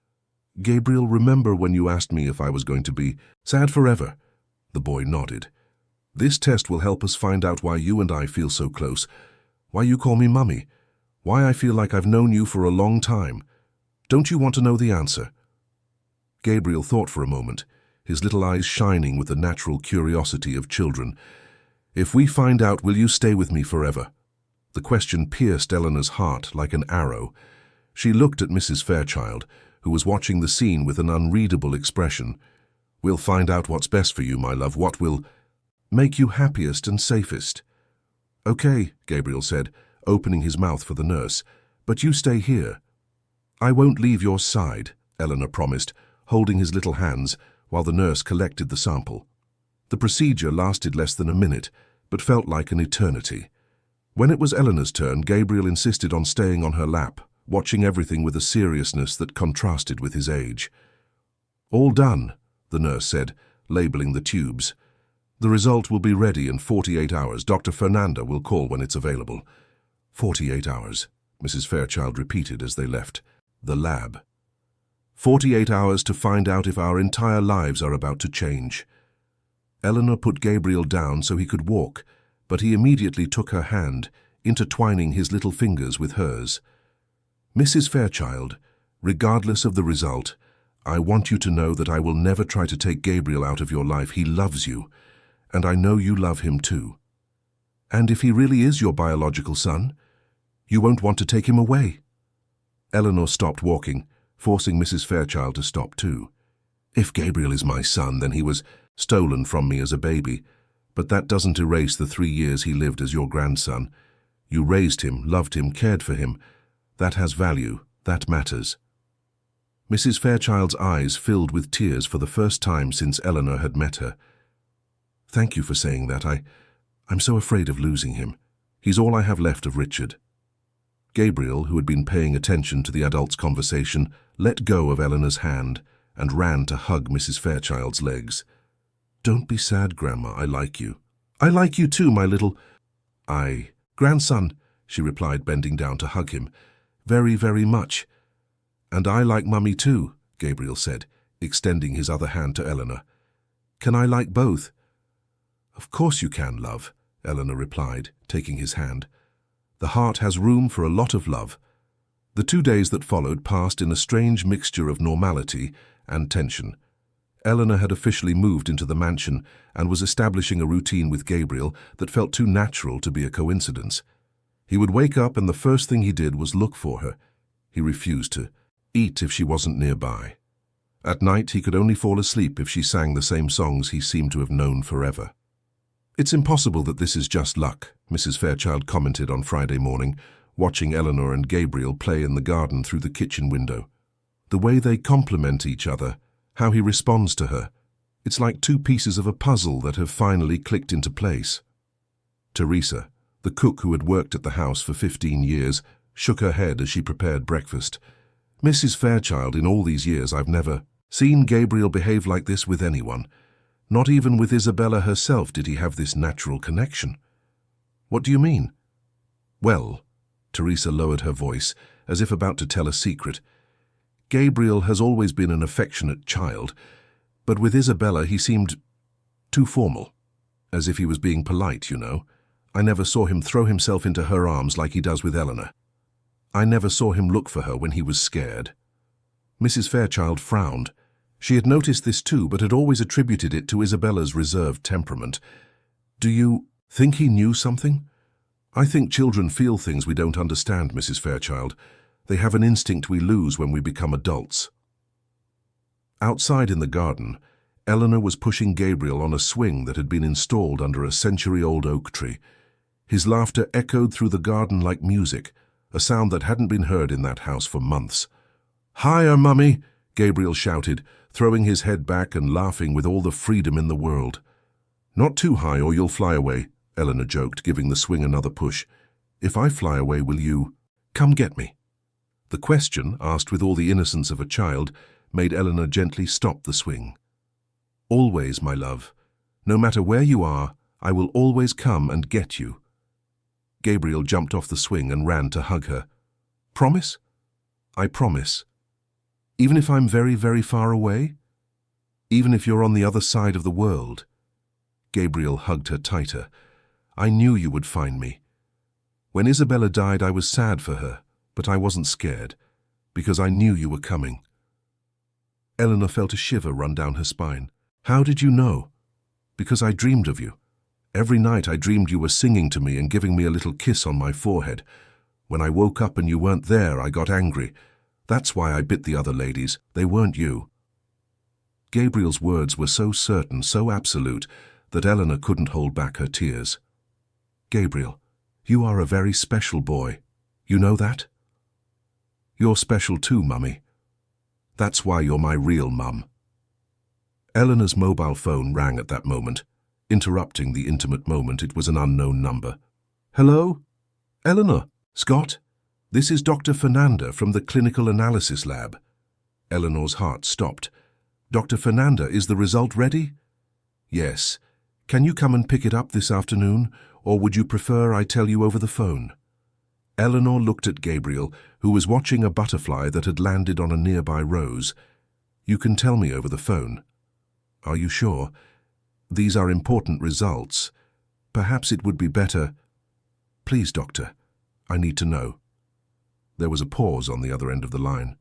"Gabriel, remember when you asked me if I was going to be sad forever?" The boy nodded. "This test will help us find out why you and I feel so close, why you call me Mummy, why I feel like I've known you for a long time. Don't you want to know the answer?" Gabriel thought for a moment, his little eyes shining with the natural curiosity of children. "If we find out, will you stay with me forever?" The question pierced Eleanor's heart like an arrow. She looked at Mrs. Fairchild, who was watching the scene with an unreadable expression. "We'll find out what's best for you, my love, what will make you happiest and safest." "Okay," Gabriel said, opening his mouth for the nurse, "but you stay here." "I won't leave your side," Eleanor promised, holding his little hands while the nurse collected the sample. The procedure lasted less than a minute, but felt like an eternity. When it was Eleanor's turn, Gabriel insisted on staying on her lap, watching everything with a seriousness that contrasted with his age. "All done," the nurse said, labeling the tubes. "The result will be ready in 48 hours. Dr. Fernanda will call when it's available." 48 hours, Mrs. Fairchild repeated as they left the lab. 48 hours to find out if our entire lives are about to change. Eleanor put Gabriel down so he could walk, but he immediately took her hand, intertwining his little fingers with hers. Mrs. Fairchild, regardless of the result, I want you to know that I will never try to take Gabriel out of your life. He loves you, and I know you love him too. And if he really is your biological son, you won't want to take him away." Eleanor stopped walking, forcing Mrs. Fairchild to stop too. "If Gabriel is my son, then he was stolen from me as a baby, but that doesn't erase the 3 years he lived as your grandson. You raised him, loved him, cared for him. That has value, that matters." Mrs. Fairchild's eyes filled with tears for the first time since Eleanor had met her. "Thank you for saying that. I'm so afraid of losing him. He's all I have left of Richard." Gabriel, who had been paying attention to the adults' conversation, let go of Eleanor's hand and ran to hug Mrs. Fairchild's legs. "Don't be sad, Grandma. I like you." "I like you too, my little—" "Grandson," she replied, bending down to hug him. "Very, very much." "And I like Mummy too," Gabriel said, extending his other hand to Eleanor. "Can I like both?" "Of course you can, love," Eleanor replied, taking his hand. "The heart has room for a lot of love." The 2 days that followed passed in a strange mixture of normality and tension. Eleanor had officially moved into the mansion and was establishing a routine with Gabriel that felt too natural to be a coincidence. He would wake up and the first thing he did was look for her. He refused to eat if she wasn't nearby. At night, he could only fall asleep if she sang the same songs he seemed to have known forever. "It's impossible that this is just luck," Mrs. Fairchild commented on Friday morning, watching Eleanor and Gabriel play in the garden through the kitchen window. "The way they complement each other, how he responds to her. It's like 2 pieces of a puzzle that have finally clicked into place." Teresa, the cook who had worked at the house for 15 years, shook her head as she prepared breakfast. "Mrs. Fairchild, in all these years I've never seen Gabriel behave like this with anyone. Not even with Isabella herself did he have this natural connection." "What do you mean?" "Well," Teresa lowered her voice, as if about to tell a secret, "Gabriel has always been an affectionate child, but with Isabella he seemed too formal, as if he was being polite, you know. I never saw him throw himself into her arms like he does with Eleanor. I never saw him look for her when he was scared." Mrs. Fairchild frowned. She had noticed this too, but had always attributed it to Isabella's reserved temperament. "Do you think he knew something?" "I think children feel things we don't understand, Mrs. Fairchild. They have an instinct we lose when we become adults." Outside in the garden, Eleanor was pushing Gabriel on a swing that had been installed under a century-old oak tree. His laughter echoed through the garden like music, a sound that hadn't been heard in that house for months. "Higher, Mummy!" Gabriel shouted, throwing his head back and laughing with all the freedom in the world. "Not too high or you'll fly away," Eleanor joked, giving the swing another push. "If I fly away, will you come get me?" The question, asked with all the innocence of a child, made Eleanor gently stop the swing. "Always, my love. No matter where you are, I will always come and get you." Gabriel jumped off the swing and ran to hug her. "Promise?" "I promise." "Even if I'm very, very far away? Even if you're on the other side of the world?" Gabriel hugged her tighter. "I knew you would find me. When Isabella died, I was sad for her, but I wasn't scared, because I knew you were coming." Eleanor felt a shiver run down her spine. "How did you know?" "Because I dreamed of you. Every night I dreamed you were singing to me and giving me a little kiss on my forehead. When I woke up and you weren't there, I got angry. That's why I bit the other ladies. They weren't you." Gabriel's words were so certain, so absolute, that Eleanor couldn't hold back her tears. "Gabriel, you are a very special boy. You know that?" "You're special too, Mummy. That's why you're my real mum." Eleanor's mobile phone rang at that moment. Interrupting the intimate moment, it was an unknown number. "Hello? Eleanor? Scott? This is Dr. Fernanda from the Clinical Analysis Lab." Eleanor's heart stopped. "Dr. Fernanda, is the result ready?" "Yes. Can you come and pick it up this afternoon, or would you prefer I tell you over the phone?" Eleanor looked at Gabriel, who was watching a butterfly that had landed on a nearby rose. "You can tell me over the phone." "Are you sure? These are important results. Perhaps it would be better—" "Please, doctor, I need to know." There was a pause on the other end of the line.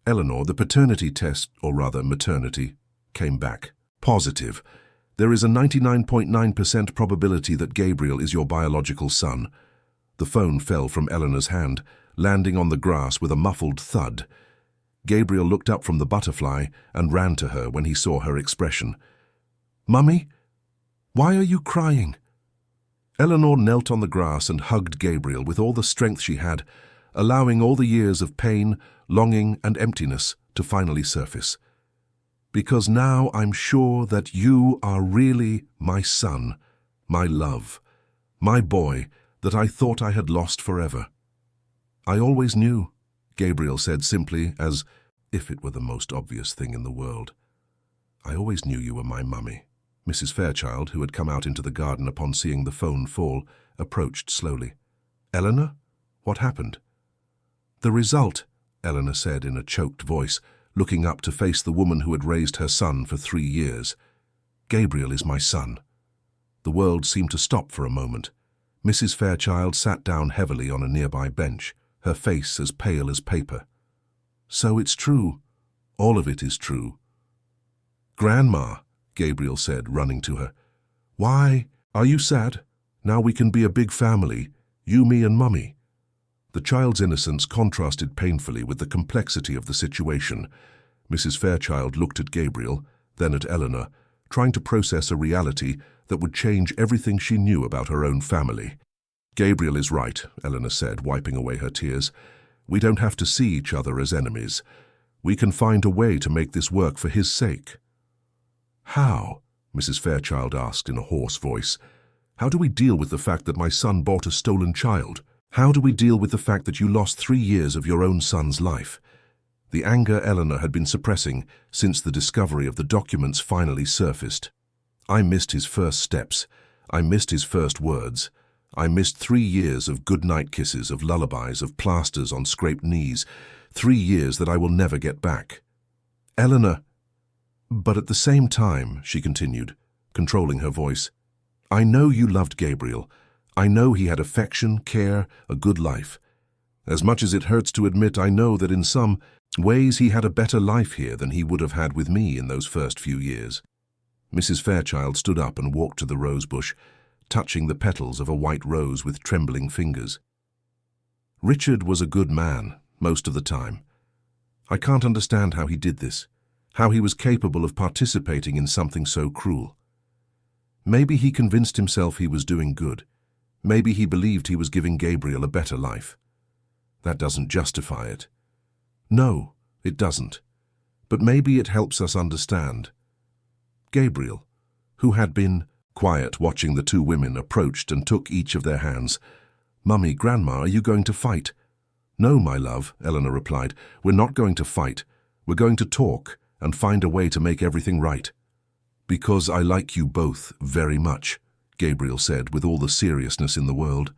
Eleanor, the paternity test, or rather maternity, came back. Positive. There is a 99.9% probability that Gabriel is your biological son. The phone fell from Eleanor's hand, landing on the grass with a muffled thud. Gabriel looked up from the butterfly and ran to her when he saw her expression. "Mummy? Why are you crying?" Eleanor knelt on the grass and hugged Gabriel with all the strength she had, allowing all the years of pain, longing, and emptiness to finally surface. "Because now I'm sure that you are really my son, my love, my boy that I thought I had lost forever." "I always knew," Gabriel said simply, as if it were the most obvious thing in the world. "I always knew you were my mummy." Mrs. Fairchild, who had come out into the garden upon seeing the phone fall, approached slowly. "Eleanor, what happened?" "The result," Eleanor said in a choked voice, looking up to face the woman who had raised her son for 3 years. "Gabriel is my son." The world seemed to stop for a moment. Mrs. Fairchild sat down heavily on a nearby bench, her face as pale as paper. "So it's true. All of it is true." "Grandma," Gabriel said, running to her. "Why? Are you sad? Now we can be a big family, you, me, and Mummy." The child's innocence contrasted painfully with the complexity of the situation. Mrs. Fairchild looked at Gabriel, then at Eleanor, trying to process a reality that would change everything she knew about her own family. "Gabriel is right," Eleanor said, wiping away her tears. "We don't have to see each other as enemies. We can find a way to make this work for his sake." "How?" Mrs. Fairchild asked in a hoarse voice. "How do we deal with the fact that my son bought a stolen child? How do we deal with the fact that you lost 3 years of your own son's life?" The anger Eleanor had been suppressing since the discovery of the documents finally surfaced. "I missed his first steps. I missed his first words. I missed 3 years of good-night kisses, of lullabies, of plasters on scraped knees. 3 years that I will never get back." "Eleanor." "But at the same time," she continued, controlling her voice, "I know you loved Gabriel. I know he had affection, care, a good life. As much as it hurts to admit, I know that in some ways he had a better life here than he would have had with me in those first few years." Mrs. Fairchild stood up and walked to the rosebush, touching the petals of a white rose with trembling fingers. "Richard was a good man, most of the time. I can't understand how he did this, how he was capable of participating in something so cruel. Maybe he convinced himself he was doing good. Maybe he believed he was giving Gabriel a better life. That doesn't justify it. No, it doesn't. But maybe it helps us understand. Gabriel, who had been quiet watching the 2 women, approached and took each of their hands. "Mummy, Grandma, are you going to fight?" "No, my love," Eleanor replied. "We're not going to fight. We're going to talk and find a way to make everything right." "Because I like you both very much," Gabriel said with all the seriousness in the world,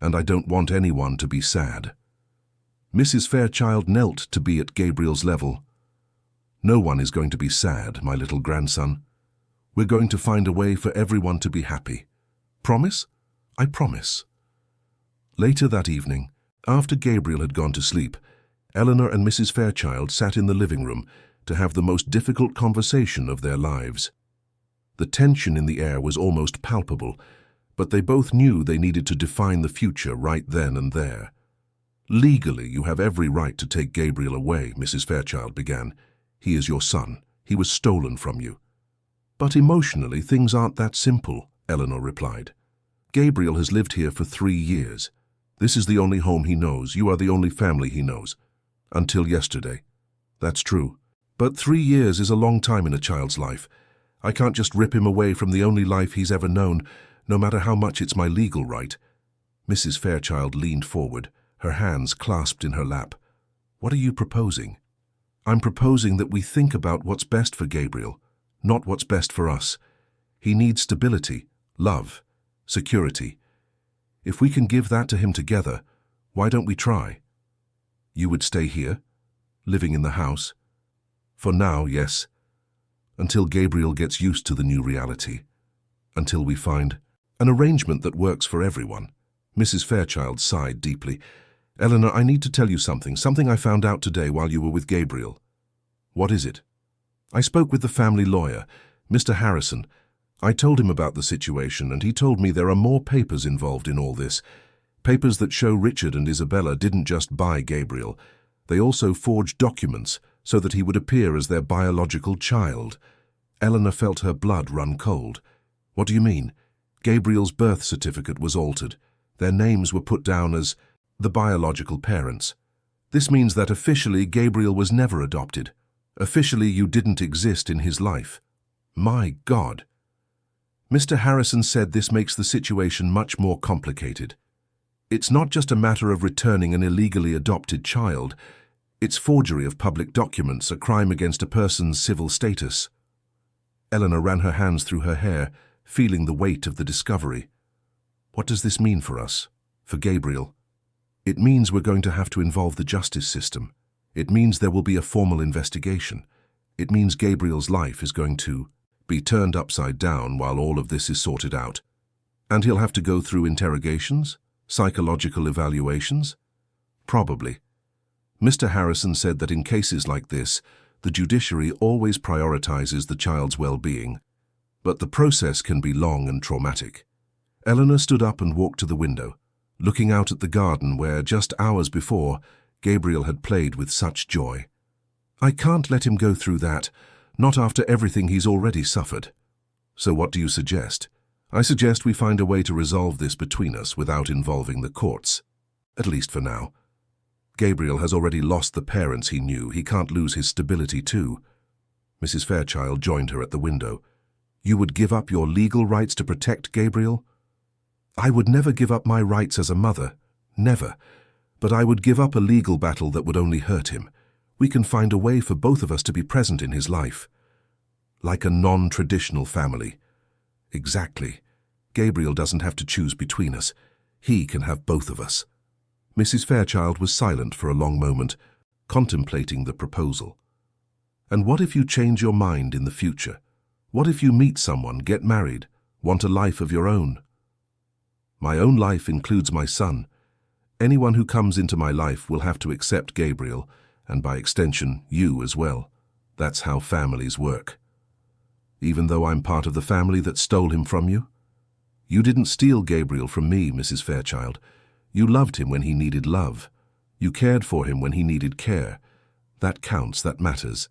"and I don't want anyone to be sad." Mrs. Fairchild knelt to be at Gabriel's level. "No one is going to be sad, my little grandson. We're going to find a way for everyone to be happy. Promise? I promise." Later that evening, after Gabriel had gone to sleep, Eleanor and Mrs. Fairchild sat in the living room to have the most difficult conversation of their lives. The tension in the air was almost palpable, but they both knew they needed to define the future right then and there. "Legally, you have every right to take Gabriel away," Mrs. Fairchild began. "He is your son. He was stolen from you." "But emotionally, things aren't that simple," Eleanor replied. "Gabriel has lived here for 3 years. This is the only home he knows. You are the only family he knows. Until yesterday. That's true. But 3 years is a long time in a child's life. I can't just rip him away from the only life he's ever known, no matter how much it's my legal right." Mrs. Fairchild leaned forward, her hands clasped in her lap. "What are you proposing?" "I'm proposing that we think about what's best for Gabriel, not what's best for us. He needs stability, love, security. If we can give that to him together, why don't we try?" "You would stay here, living in the house?" "For now, yes. Until Gabriel gets used to the new reality. Until we find an arrangement that works for everyone." Mrs. Fairchild sighed deeply. Eleanor, I need to tell you something I found out today while you were with Gabriel. What is it? I spoke with the family lawyer, Mr. Harrison. I told him about the situation, and he told me there are more papers involved in all this. Papers that show Richard and Isabella didn't just buy Gabriel. They also forged documents so that he would appear as their biological child. Eleanor felt her blood run cold. What do you mean? Gabriel's birth certificate was altered. Their names were put down as the biological parents. This means that officially Gabriel was never adopted. Officially you didn't exist in his life. My God! Mr. Harrison said this makes the situation much more complicated. It's not just a matter of returning an illegally adopted child. It's forgery of public documents, a crime against a person's civil status. Eleanor ran her hands through her hair, feeling the weight of the discovery. What does this mean for us? For Gabriel? It means we're going to have to involve the justice system. It means there will be a formal investigation. It means Gabriel's life is going to be turned upside down while all of this is sorted out. And he'll have to go through interrogations? Psychological evaluations? Probably. Mr. Harrison said that in cases like this, the judiciary always prioritizes the child's well-being. But the process can be long and traumatic. Eleanor stood up and walked to the window, looking out at the garden where, just hours before, Gabriel had played with such joy. I can't let him go through that, not after everything he's already suffered. So what do you suggest? I suggest we find a way to resolve this between us without involving the courts. At least for now. Gabriel has already lost the parents he knew. He can't lose his stability too. Mrs. Fairchild joined her at the window. You would give up your legal rights to protect Gabriel? I would never give up my rights as a mother. Never. But I would give up a legal battle that would only hurt him. We can find a way for both of us to be present in his life. Like a non-traditional family. Exactly. Gabriel doesn't have to choose between us. He can have both of us. Mrs. Fairchild was silent for a long moment, contemplating the proposal. And what if you change your mind in the future? What if you meet someone, get married, want a life of your own? My own life includes my son. Anyone who comes into my life will have to accept Gabriel, and by extension, you as well. That's how families work. Even though I'm part of the family that stole him from you? You didn't steal Gabriel from me, Mrs. Fairchild. You loved him when he needed love. You cared for him when he needed care. That counts, that matters.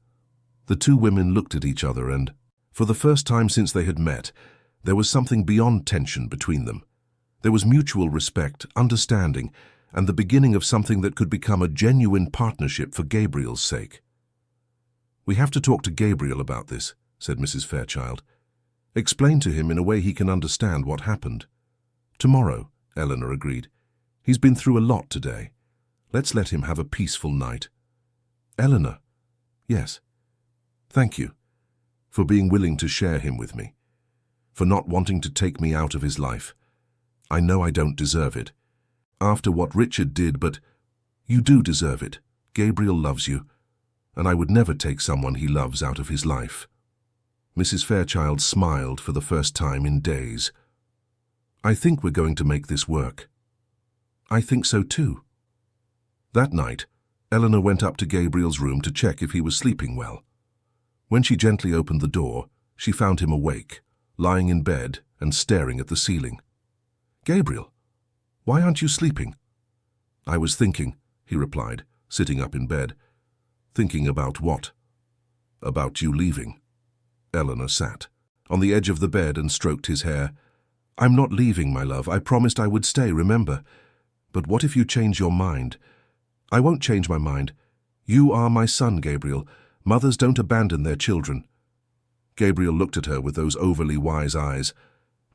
The two women looked at each other and, for the first time since they had met, there was something beyond tension between them. There was mutual respect, understanding, and the beginning of something that could become a genuine partnership for Gabriel's sake. We have to talk to Gabriel about this, said Mrs. Fairchild. Explain to him in a way he can understand what happened. Tomorrow, Eleanor agreed. He's been through a lot today. Let's let him have a peaceful night. Eleanor. Yes. Thank you for being willing to share him with me, for not wanting to take me out of his life. I know I don't deserve it. After what Richard did, but you do deserve it. Gabriel loves you, and I would never take someone he loves out of his life. Mrs. Fairchild smiled for the first time in days. I think we're going to make this work. I think so too. That night, Eleanor went up to Gabriel's room to check if he was sleeping well. When she gently opened the door, she found him awake, lying in bed and staring at the ceiling. Gabriel, why aren't you sleeping? I was thinking, he replied, sitting up in bed. Thinking about what? About you leaving. Eleanor sat on the edge of the bed and stroked his hair. I'm not leaving, my love. I promised I would stay, remember. But what if you change your mind? I won't change my mind. You are my son, Gabriel. Mothers don't abandon their children. Gabriel looked at her with those overly wise eyes.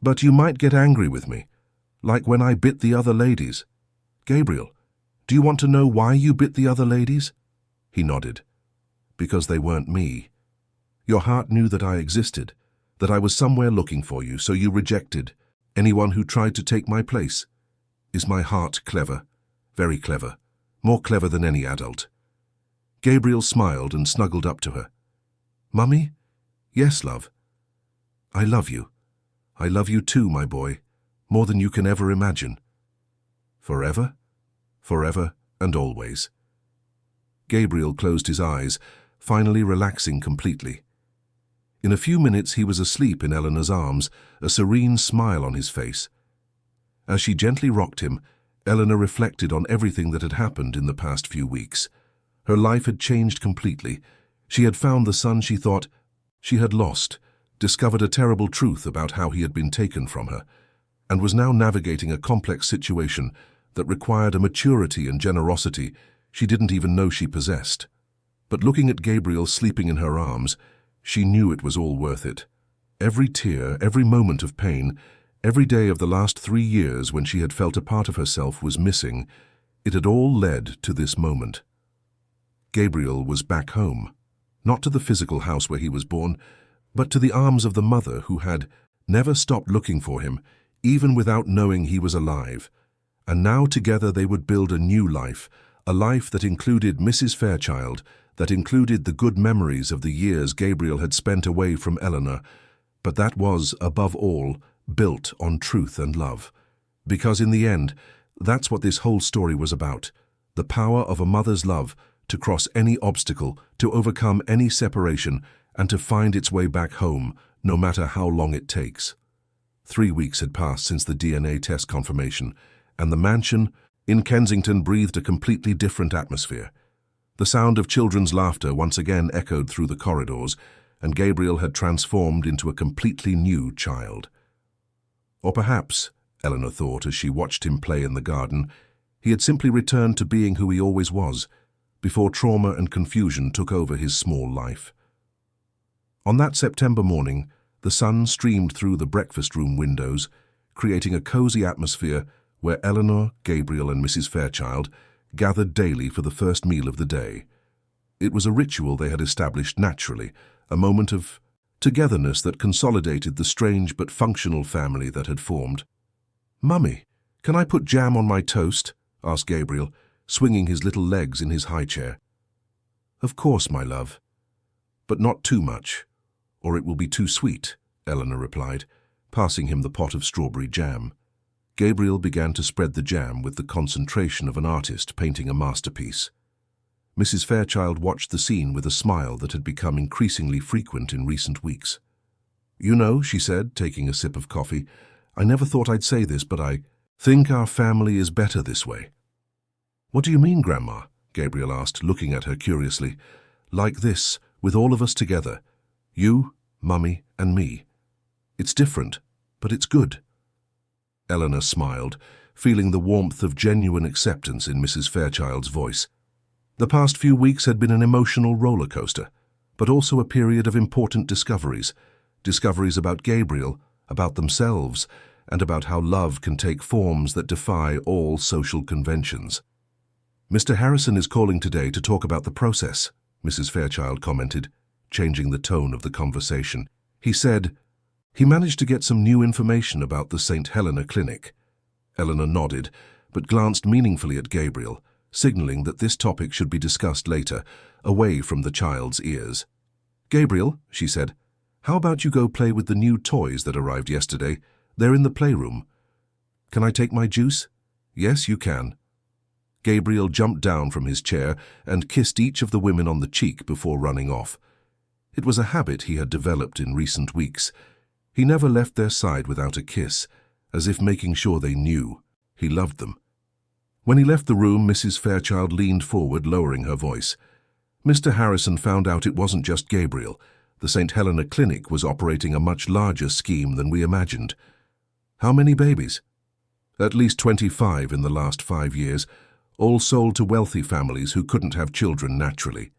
But you might get angry with me, like when I bit the other ladies. Gabriel, do you want to know why you bit the other ladies? He nodded. Because they weren't me. Your heart knew that I existed, that I was somewhere looking for you, so you rejected anyone who tried to take my place. Is my heart clever? Very clever. More clever than any adult. Gabriel smiled and snuggled up to her. Mummy? Yes, love. I love you. I love you too, my boy, more than you can ever imagine. Forever? Forever and always. Gabriel closed his eyes, finally relaxing completely. In a few minutes he was asleep in Eleanor's arms, a serene smile on his face. As she gently rocked him, Eleanor reflected on everything that had happened in the past few weeks. Her life had changed completely. She had found the son she thought she had lost, discovered a terrible truth about how he had been taken from her, and was now navigating a complex situation that required a maturity and generosity she didn't even know she possessed. But looking at Gabriel sleeping in her arms, she knew it was all worth it. Every tear, every moment of pain, every day of the last 3 years when she had felt a part of herself was missing, it had all led to this moment. Gabriel was back home, not to the physical house where he was born, but to the arms of the mother who had never stopped looking for him, even without knowing he was alive. And now together they would build a new life, a life that included Mrs. Fairchild, that included the good memories of the years Gabriel had spent away from Eleanor, but that was, above all, built on truth and love. Because in the end, that's what this whole story was about, the power of a mother's love to cross any obstacle, to overcome any separation, and to find its way back home, no matter how long it takes. 3 weeks had passed since the DNA test confirmation, and the mansion in Kensington breathed a completely different atmosphere. The sound of children's laughter once again echoed through the corridors, and Gabriel had transformed into a completely new child. Or perhaps, Eleanor thought as she watched him play in the garden, he had simply returned to being who he always was, before trauma and confusion took over his small life. On that September morning, the sun streamed through the breakfast room windows, creating a cozy atmosphere where Eleanor, Gabriel, and Mrs. Fairchild gathered daily for the first meal of the day. It was a ritual they had established naturally, a moment of togetherness that consolidated the strange but functional family that had formed. "Mummy, can I put jam on my toast?" asked Gabriel, swinging his little legs in his high chair. "Of course, my love. But not too much, or it will be too sweet," Eleanor replied, passing him the pot of strawberry jam. Gabriel began to spread the jam with the concentration of an artist painting a masterpiece. Mrs. Fairchild watched the scene with a smile that had become increasingly frequent in recent weeks. "You know," she said, taking a sip of coffee, "I never thought I'd say this, but I think our family is better this way." "What do you mean, Grandma?" Gabriel asked, looking at her curiously. "Like this, with all of us together. You, Mummy, and me. It's different, but it's good." Eleanor smiled, feeling the warmth of genuine acceptance in Mrs. Fairchild's voice. The past few weeks had been an emotional roller coaster, but also a period of important discoveries. Discoveries about Gabriel, about themselves, and about how love can take forms that defy all social conventions. "Mr. Harrison is calling today to talk about the process," Mrs. Fairchild commented, changing the tone of the conversation. "He said he managed to get some new information about the St. Helena Clinic." Eleanor nodded, but glanced meaningfully at Gabriel, signaling that this topic should be discussed later, away from the child's ears. "Gabriel," she said, "how about you go play with the new toys that arrived yesterday? They're in the playroom." "Can I take my juice?" "Yes, you can." Gabriel jumped down from his chair and kissed each of the women on the cheek before running off. It was a habit he had developed in recent weeks. He never left their side without a kiss, as if making sure they knew he loved them. When he left the room, Mrs. Fairchild leaned forward, lowering her voice. "Mr. Harrison found out it wasn't just Gabriel. The St. Helena Clinic was operating a much larger scheme than we imagined." "How many babies?" "At least 25 in the last 5 years, all sold to wealthy families who couldn't have children naturally."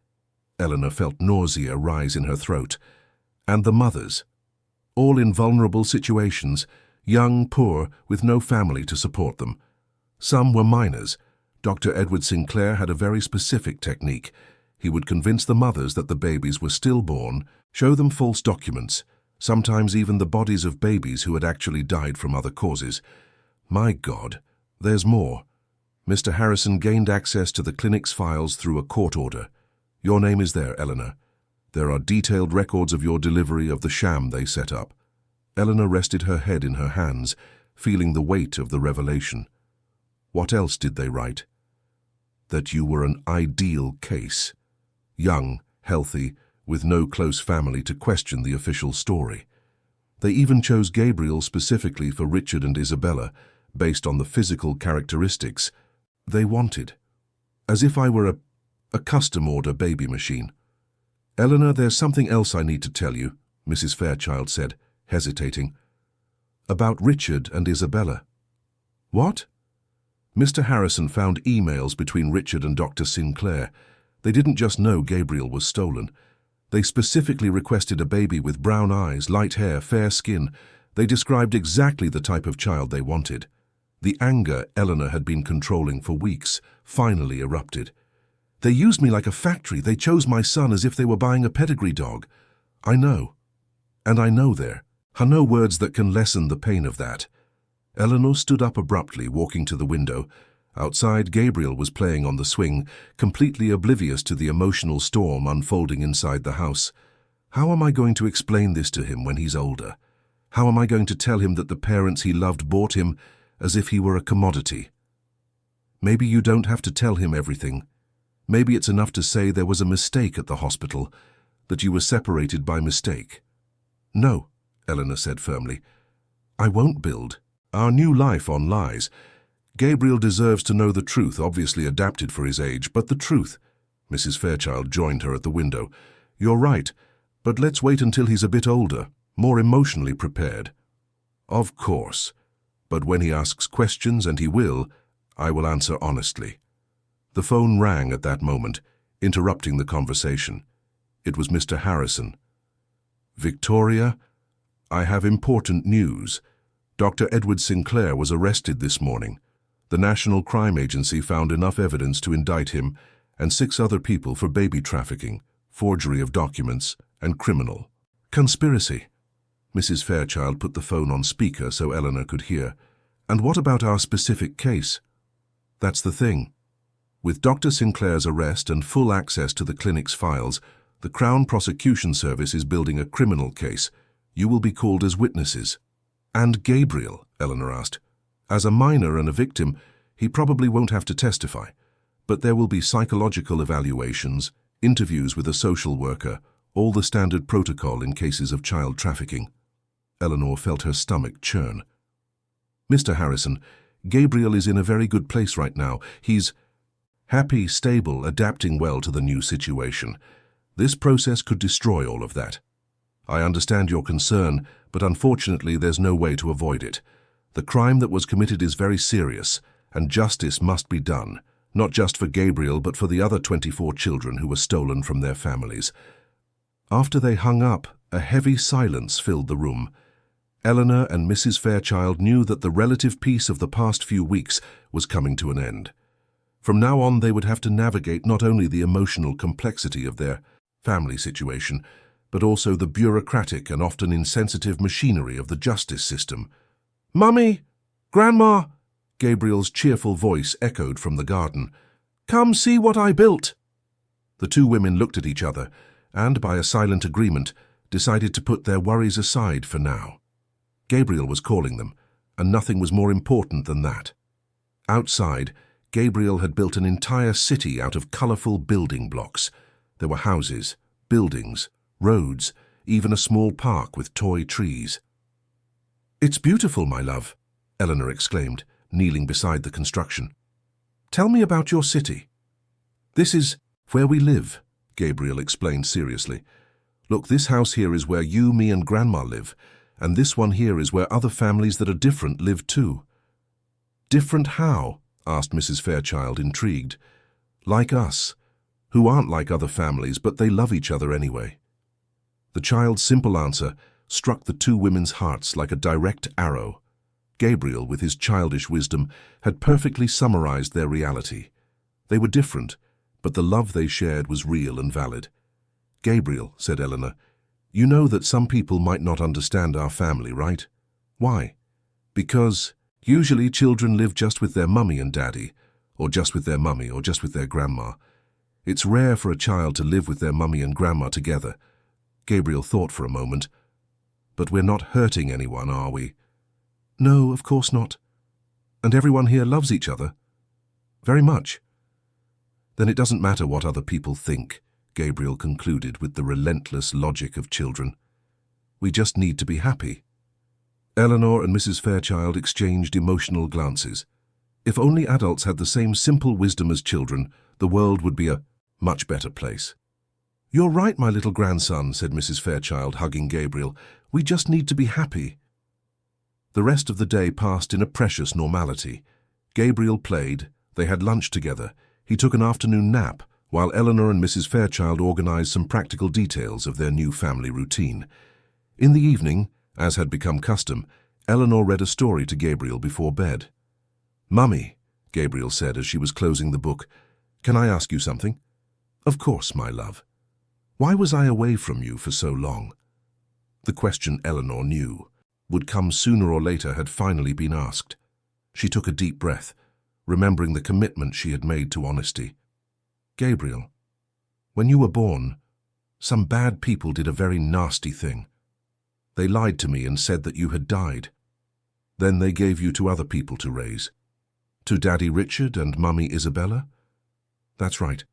Eleanor felt nausea rise in her throat. "And the mothers, all in vulnerable situations, young, poor, with no family to support them. Some were minors. Dr. Edward Sinclair had a very specific technique. He would convince the mothers that the babies were stillborn, show them false documents, sometimes even the bodies of babies who had actually died from other causes. My God, there's more. Mr. Harrison gained access to the clinic's files through a court order. Your name is there, Eleanor. There are detailed records of your delivery of the sham they set up." Eleanor rested her head in her hands, feeling the weight of the revelation. "What else did they write?" that you were an ideal case. Young, healthy, with no close family to question the official story. They even chose Gabriel specifically for Richard and Isabella, based on the physical characteristics they wanted. As if I were a custom-order baby machine. "Eleanor, there's something else I need to tell you," Mrs. Fairchild said, hesitating. "About Richard and Isabella." "What?" Mr. Harrison found emails between Richard and Dr. Sinclair. They didn't just know Gabriel was stolen. They specifically requested a baby with brown eyes, light hair, fair skin. They described exactly the type of child they wanted. The anger Eleanor had been controlling for weeks finally erupted. "They used me like a factory. They chose my son as if they were buying a pedigree dog." "I know. And I know there are no words that can lessen the pain of that." Eleanor stood up abruptly, walking to the window. Outside, Gabriel was playing on the swing, completely oblivious to the emotional storm unfolding inside the house. How am I going to explain this to him when he's older? How am I going to tell him that the parents he loved bought him as if he were a commodity? Maybe you don't have to tell him everything. Maybe it's enough to say there was a mistake at the hospital, that you were separated by mistake. "No," Eleanor said firmly. "I won't build our new life on lies. Gabriel deserves to know the truth, obviously adapted for his age, but the truth." Mrs. Fairchild joined her at the window. "You're right, but let's wait until he's a bit older, more emotionally prepared." "Of course, but when he asks questions, and he will, I will answer honestly." The phone rang at that moment, interrupting the conversation. It was Mr. Harrison. "Victoria, I have important news. Dr. Edward Sinclair was arrested this morning. The National Crime Agency found enough evidence to indict him and 6 other people for baby trafficking, forgery of documents, and criminal conspiracy." Mrs. Fairchild put the phone on speaker so Eleanor could hear. "And what about our specific case?" "That's the thing. With Dr. Sinclair's arrest and full access to the clinic's files, the Crown Prosecution Service is building a criminal case. You will be called as witnesses." "And Gabriel?" Eleanor asked. "As a minor and a victim, he probably won't have to testify. But there will be psychological evaluations, interviews with a social worker, all the standard protocol in cases of child trafficking." Eleanor felt her stomach churn. "Mr. Harrison, Gabriel is in a very good place right now. He's happy, stable, adapting well to the new situation. This process could destroy all of that. I understand your concern, but unfortunately there's no way to avoid it. The crime that was committed is very serious, and justice must be done, not just for Gabriel but for the other 24 children who were stolen from their families." After they hung up, a heavy silence filled the room. Eleanor and Mrs. Fairchild knew that the relative peace of the past few weeks was coming to an end. From now on, they would have to navigate not only the emotional complexity of their family situation, but also the bureaucratic and often insensitive machinery of the justice system. "Mummy! Grandma!" Gabriel's cheerful voice echoed from the garden. "Come see what I built!" The 2 women looked at each other and, by a silent agreement, decided to put their worries aside for now. Gabriel was calling them, and nothing was more important than that. Outside, Gabriel had built an entire city out of colorful building blocks. There were houses, buildings, roads, even a small park with toy trees. "It's beautiful, my love," Eleanor exclaimed, kneeling beside the construction. "Tell me about your city." "This is where we live," Gabriel explained seriously. "Look, this house here is where you, me, and Grandma live, and this one here is where other families that are different live too." "Different how?" asked Mrs. Fairchild, intrigued. "Like us, who aren't like other families, but they love each other anyway." The child's simple answer struck the 2 women's hearts like a direct arrow. Gabriel, with his childish wisdom, had perfectly summarized their reality. They were different, but the love they shared was real and valid. "Gabriel," said Eleanor, "you know that some people might not understand our family, right? Why? Because usually children live just with their mummy and daddy, or just with their mummy, or just with their grandma. It's rare for a child to live with their mummy and grandma together." Gabriel thought for a moment. "But we're not hurting anyone, are we?" "No, of course not. And everyone here loves each other. Very much." Then it doesn't matter what other people think, Gabriel concluded with the relentless logic of children. We just need to be happy. Eleanor and Mrs. Fairchild exchanged emotional glances. If only adults had the same simple wisdom as children, the world would be a much better place. You're right, my little grandson, said Mrs. Fairchild, hugging Gabriel. We just need to be happy. The rest of the day passed in a precious normality. Gabriel played, they had lunch together, he took an afternoon nap, while Eleanor and Mrs. Fairchild organized some practical details of their new family routine. In the evening, as had become custom, Eleanor read a story to Gabriel before bed. Mummy, Gabriel said as she was closing the book, can I ask you something? Of course, my love. Why was I away from you for so long? The question Eleanor knew would come sooner or later had finally been asked. She took a deep breath, remembering the commitment she had made to honesty. Gabriel, when you were born, some bad people did a very nasty thing. They lied to me and said that you had died. Then they gave you to other people to raise. To Daddy Richard and Mummy Isabella? That's right.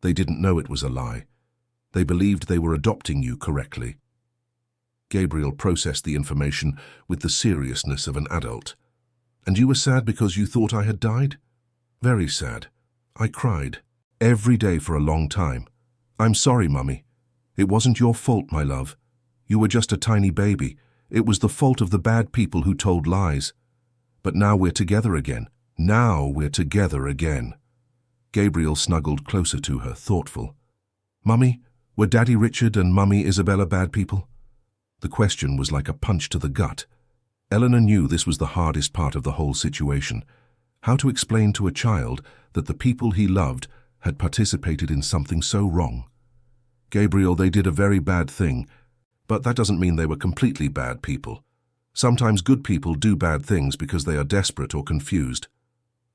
They didn't know it was a lie. They believed they were adopting you correctly. Gabriel processed the information with the seriousness of an adult. And you were sad because you thought I had died? Very sad. I cried. Every day for a long time. I'm sorry, Mummy. It wasn't your fault, my love. You were just a tiny baby. It was the fault of the bad people who told lies. But now we're together again. Now we're together again. Gabriel snuggled closer to her, thoughtful. Mummy, were Daddy Richard and Mummy Isabella bad people? The question was like a punch to the gut. Eleanor knew this was the hardest part of the whole situation. How to explain to a child that the people he loved had participated in something so wrong. Gabriel, they did a very bad thing, but that doesn't mean they were completely bad people. Sometimes good people do bad things because they are desperate or confused.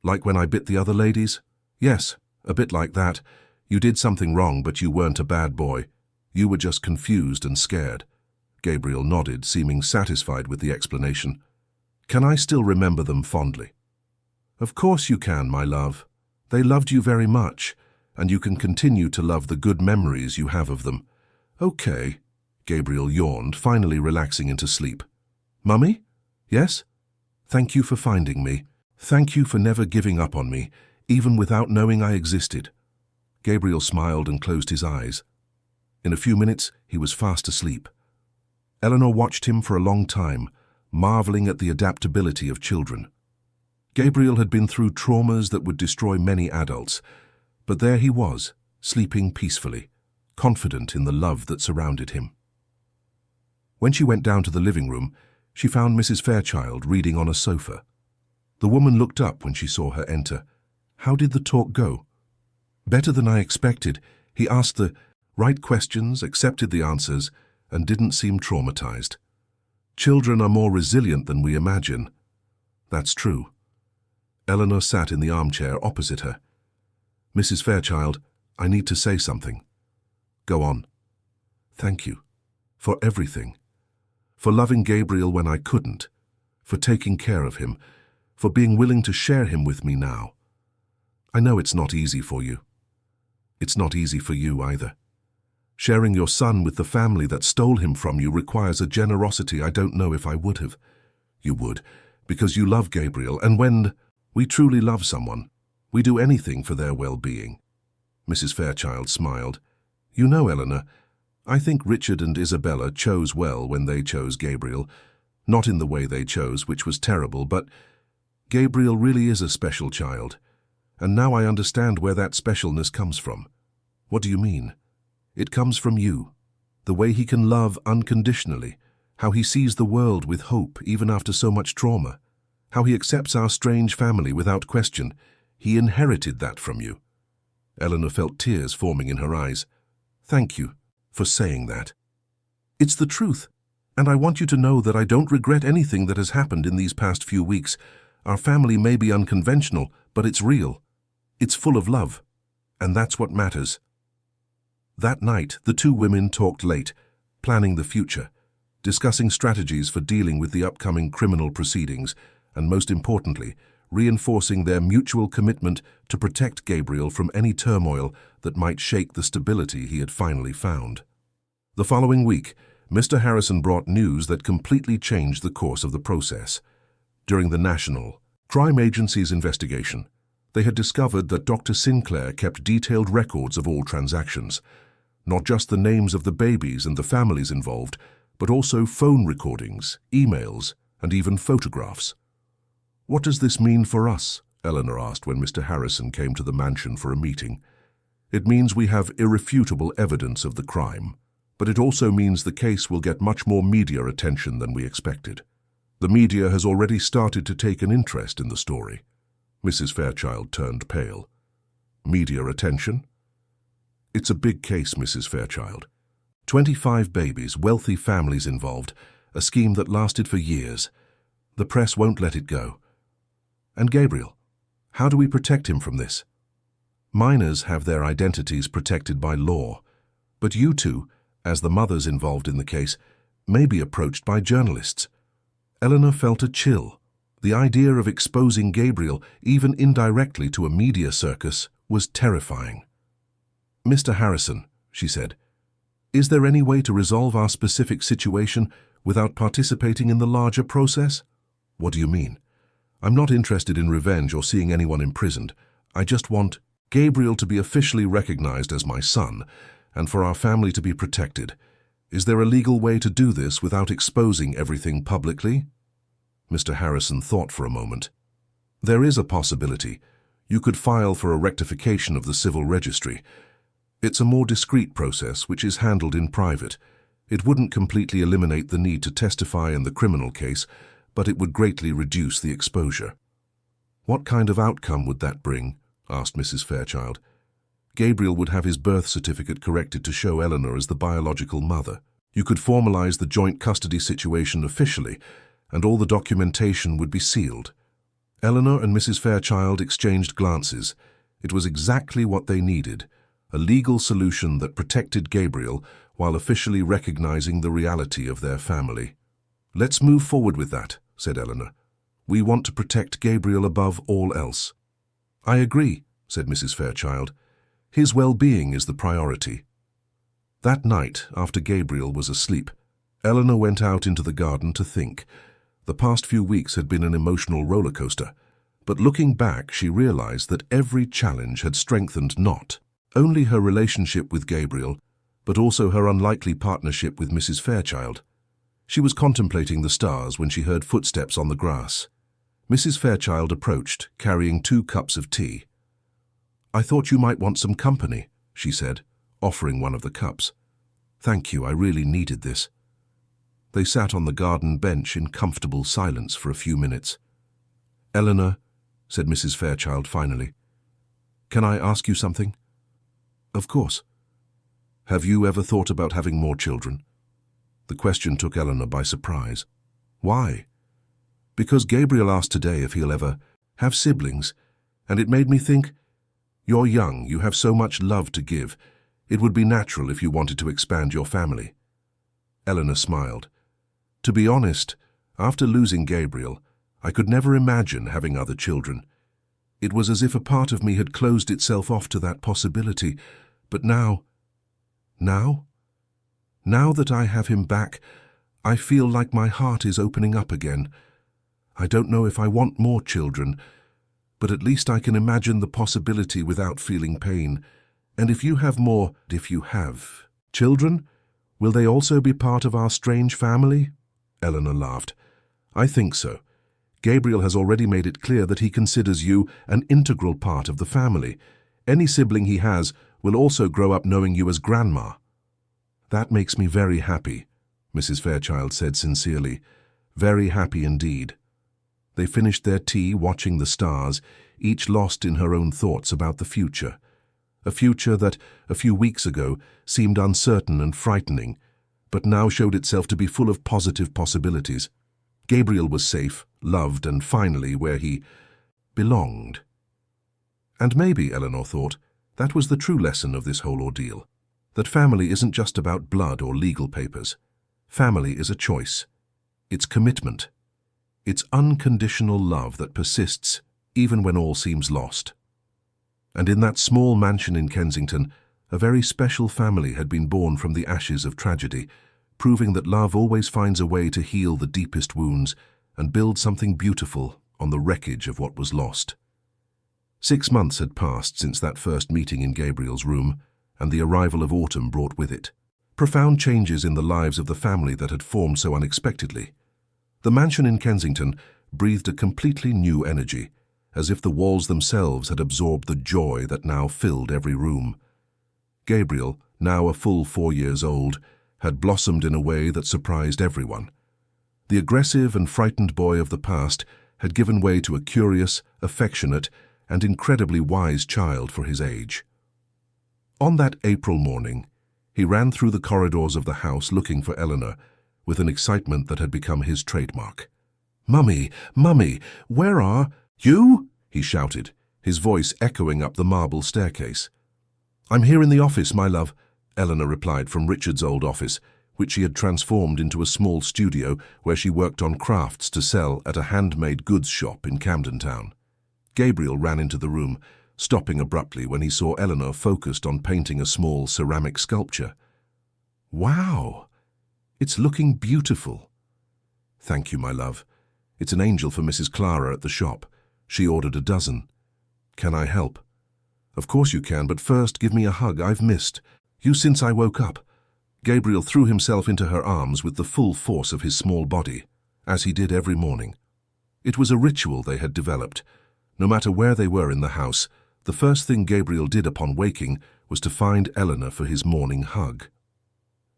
Like when I bit the other ladies? Yes, a bit like that. You did something wrong, but you weren't a bad boy. You were just confused and scared. Gabriel nodded, seeming satisfied with the explanation. Can I still remember them fondly? Of course you can, my love. They loved you very much, and you can continue to love the good memories you have of them. Okay. Gabriel yawned, finally relaxing into sleep. Mummy? Yes? Thank you for finding me. Thank you for never giving up on me, even without knowing I existed. Gabriel smiled and closed his eyes. In a few minutes, he was fast asleep. Eleanor watched him for a long time, marveling at the adaptability of children. Gabriel had been through traumas that would destroy many adults, but there he was, sleeping peacefully, confident in the love that surrounded him. When she went down to the living room, she found Mrs. Fairchild reading on a sofa. The woman looked up when she saw her enter. How did the talk go? Better than I expected. He asked the right questions, accepted the answers, and didn't seem traumatized. Children are more resilient than we imagine. That's true. Eleanor sat in the armchair opposite her. Mrs. Fairchild, I need to say something. Go on. Thank you. For everything. For loving Gabriel when I couldn't. For taking care of him. For being willing to share him with me now. I know it's not easy for you. It's not easy for you either. Sharing your son with the family that stole him from you requires a generosity I don't know if I would have. You would, because you love Gabriel, and when we truly love someone, we do anything for their well-being. Mrs. Fairchild smiled. You know, Eleanor, I think Richard and Isabella chose well when they chose Gabriel. Not in the way they chose, which was terrible, but Gabriel really is a special child. And now I understand where that specialness comes from. What do you mean? It comes from you. The way he can love unconditionally. How he sees the world with hope even after so much trauma. How he accepts our strange family without question. He inherited that from you. Eleanor felt tears forming in her eyes. Thank you for saying that. It's the truth, and I want you to know that I don't regret anything that has happened in these past few weeks. Our family may be unconventional, but it's real. It's full of love, and that's what matters. That night, the two women talked late, planning the future, discussing strategies for dealing with the upcoming criminal proceedings, and most importantly, reinforcing their mutual commitment to protect Gabriel from any turmoil that might shake the stability he had finally found. The following week, Mr. Harrison brought news that completely changed the course of the process. During the National Crime Agency's investigation, they had discovered that Dr. Sinclair kept detailed records of all transactions, not just the names of the babies and the families involved, but also phone recordings, emails, and even photographs. "What does this mean for us?" Eleanor asked when Mr. Harrison came to the mansion for a meeting. "It means we have irrefutable evidence of the crime, but it also means the case will get much more media attention than we expected. The media has already started to take an interest in the story." Mrs. Fairchild turned pale. "Media attention?" "It's a big case, Mrs. Fairchild. 25 babies, wealthy families involved, a scheme that lasted for years. The press won't let it go. And Gabriel, how do we protect him from this? Minors have their identities protected by law, but you two, as the mothers involved in the case, may be approached by journalists." Eleanor felt a chill. The idea of exposing Gabriel, even indirectly, to a media circus was terrifying. "Mr. Harrison," she said, "is there any way to resolve our specific situation without participating in the larger process?" "What do you mean?" "I'm not interested in revenge or seeing anyone imprisoned. I just want Gabriel to be officially recognized as my son, and for our family to be protected. Is there a legal way to do this without exposing everything publicly?" Mr. Harrison thought for a moment. "There is a possibility. You could file for a rectification of the civil registry. It's a more discreet process which is handled in private. It wouldn't completely eliminate the need to testify in the criminal case, but it would greatly reduce the exposure." "What kind of outcome would that bring?" asked Mrs. Fairchild. "Gabriel would have his birth certificate corrected to show Eleanor as the biological mother. You could formalize the joint custody situation officially, and all the documentation would be sealed." Eleanor and Mrs. Fairchild exchanged glances. It was exactly what they needed, a legal solution that protected Gabriel while officially recognizing the reality of their family. "Let's move forward with that," said Eleanor. "We want to protect Gabriel above all else." "I agree," said Mrs. Fairchild. "His well-being is the priority." That night, after Gabriel was asleep, Eleanor went out into the garden to think. The past few weeks had been an emotional roller coaster, but looking back, she realized that every challenge had strengthened not only her relationship with Gabriel, but also her unlikely partnership with Mrs. Fairchild. She was contemplating the stars when she heard footsteps on the grass. Mrs. Fairchild approached, carrying 2 cups of tea. "I thought you might want some company," she said, offering one of the cups. "Thank you, I really needed this." They sat on the garden bench in comfortable silence for a few minutes. "Eleanor," said Mrs. Fairchild finally, "can I ask you something?" "Of course." "Have you ever thought about having more children?" The question took Eleanor by surprise. "Why?" "Because Gabriel asked today if he'll ever have siblings, and it made me think, you're young, you have so much love to give. It would be natural if you wanted to expand your family." Eleanor smiled. "To be honest, after losing Gabriel, I could never imagine having other children. It was as if a part of me had closed itself off to that possibility. But now that I have him back, I feel like my heart is opening up again. I don't know if I want more children, but at least I can imagine the possibility without feeling pain. And if you have children, will they also be part of our strange family?" Eleanor laughed. "I think so. Gabriel has already made it clear that he considers you an integral part of the family. Any sibling he has will also grow up knowing you as grandma." "That makes me very happy," Mrs. Fairchild said sincerely. "Very happy indeed." They finished their tea watching the stars, each lost in her own thoughts about the future. A future that, a few weeks ago, seemed uncertain and frightening, but now showed itself to be full of positive possibilities. Gabriel was safe, loved, and finally where he belonged. And maybe, Eleanor thought, that was the true lesson of this whole ordeal. That family isn't just about blood or legal papers. Family is a choice. It's commitment. It's unconditional love that persists even when all seems lost. And in that small mansion in Kensington, a very special family had been born from the ashes of tragedy, proving that love always finds a way to heal the deepest wounds and build something beautiful on the wreckage of what was lost. 6 months had passed since that first meeting in Gabriel's room, and the arrival of autumn brought with it profound changes in the lives of the family that had formed so unexpectedly. The mansion in Kensington breathed a completely new energy, as if the walls themselves had absorbed the joy that now filled every room. Gabriel, now a full 4 years old, had blossomed in a way that surprised everyone. The aggressive and frightened boy of the past had given way to a curious, affectionate, and incredibly wise child for his age. On that April morning, he ran through the corridors of the house looking for Eleanor, with an excitement that had become his trademark. "Mummy, Mummy, where are you?" he shouted, his voice echoing up the marble staircase. "I'm here in the office, my love," Eleanor replied from Richard's old office, which she had transformed into a small studio where she worked on crafts to sell at a handmade goods shop in Camden Town. Gabriel ran into the room, stopping abruptly when he saw Eleanor focused on painting a small ceramic sculpture. "Wow! It's looking beautiful." "Thank you, my love. It's an angel for Mrs. Clara at the shop. She ordered a dozen. Can I help?" "Of course you can, but first give me a hug. I've missed you since I woke up." Gabriel threw himself into her arms with the full force of his small body, as he did every morning. It was a ritual they had developed. No matter where they were in the house, the first thing Gabriel did upon waking was to find Eleanor for his morning hug.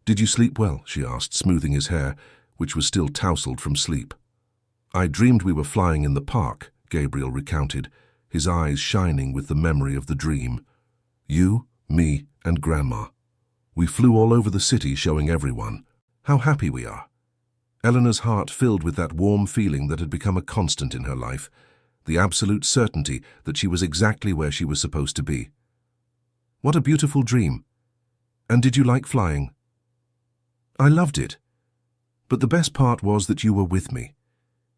"Did you sleep well?" she asked, smoothing his hair, which was still tousled from sleep. "I dreamed we were flying in the park," Gabriel recounted, his eyes shining with the memory of the dream. "You, me, and Grandma. We flew all over the city showing everyone how happy we are." Eleanor's heart filled with that warm feeling that had become a constant in her life, the absolute certainty that she was exactly where she was supposed to be. "What a beautiful dream. And did you like flying?" "I loved it. But the best part was that you were with me.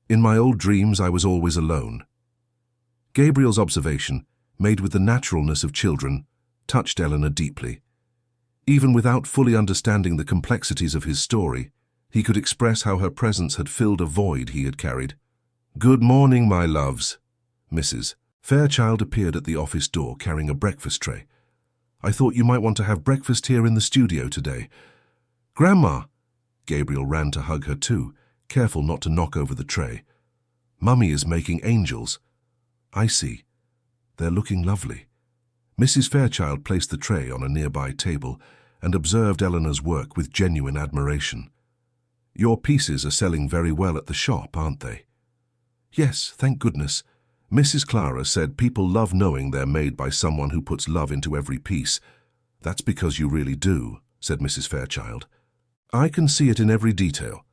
In my old dreams, I was always alone." Gabriel's observation, made with the naturalness of children, touched Eleanor deeply. Even without fully understanding the complexities of his story, he could express how her presence had filled a void he had carried. "Good morning, my loves." Mrs. Fairchild appeared at the office door carrying a breakfast tray. "I thought you might want to have breakfast here in the studio today." "Grandma!" Gabriel ran to hug her too, careful not to knock over the tray. "Mummy is making angels." "I see. They're looking lovely." Mrs. Fairchild placed the tray on a nearby table and observed Eleanor's work with genuine admiration. "Your pieces are selling very well at the shop, aren't they?" "Yes, thank goodness. Mrs. Clara said people love knowing they're made by someone who puts love into every piece." "That's because you really do," said Mrs. Fairchild. "I can see it in every detail."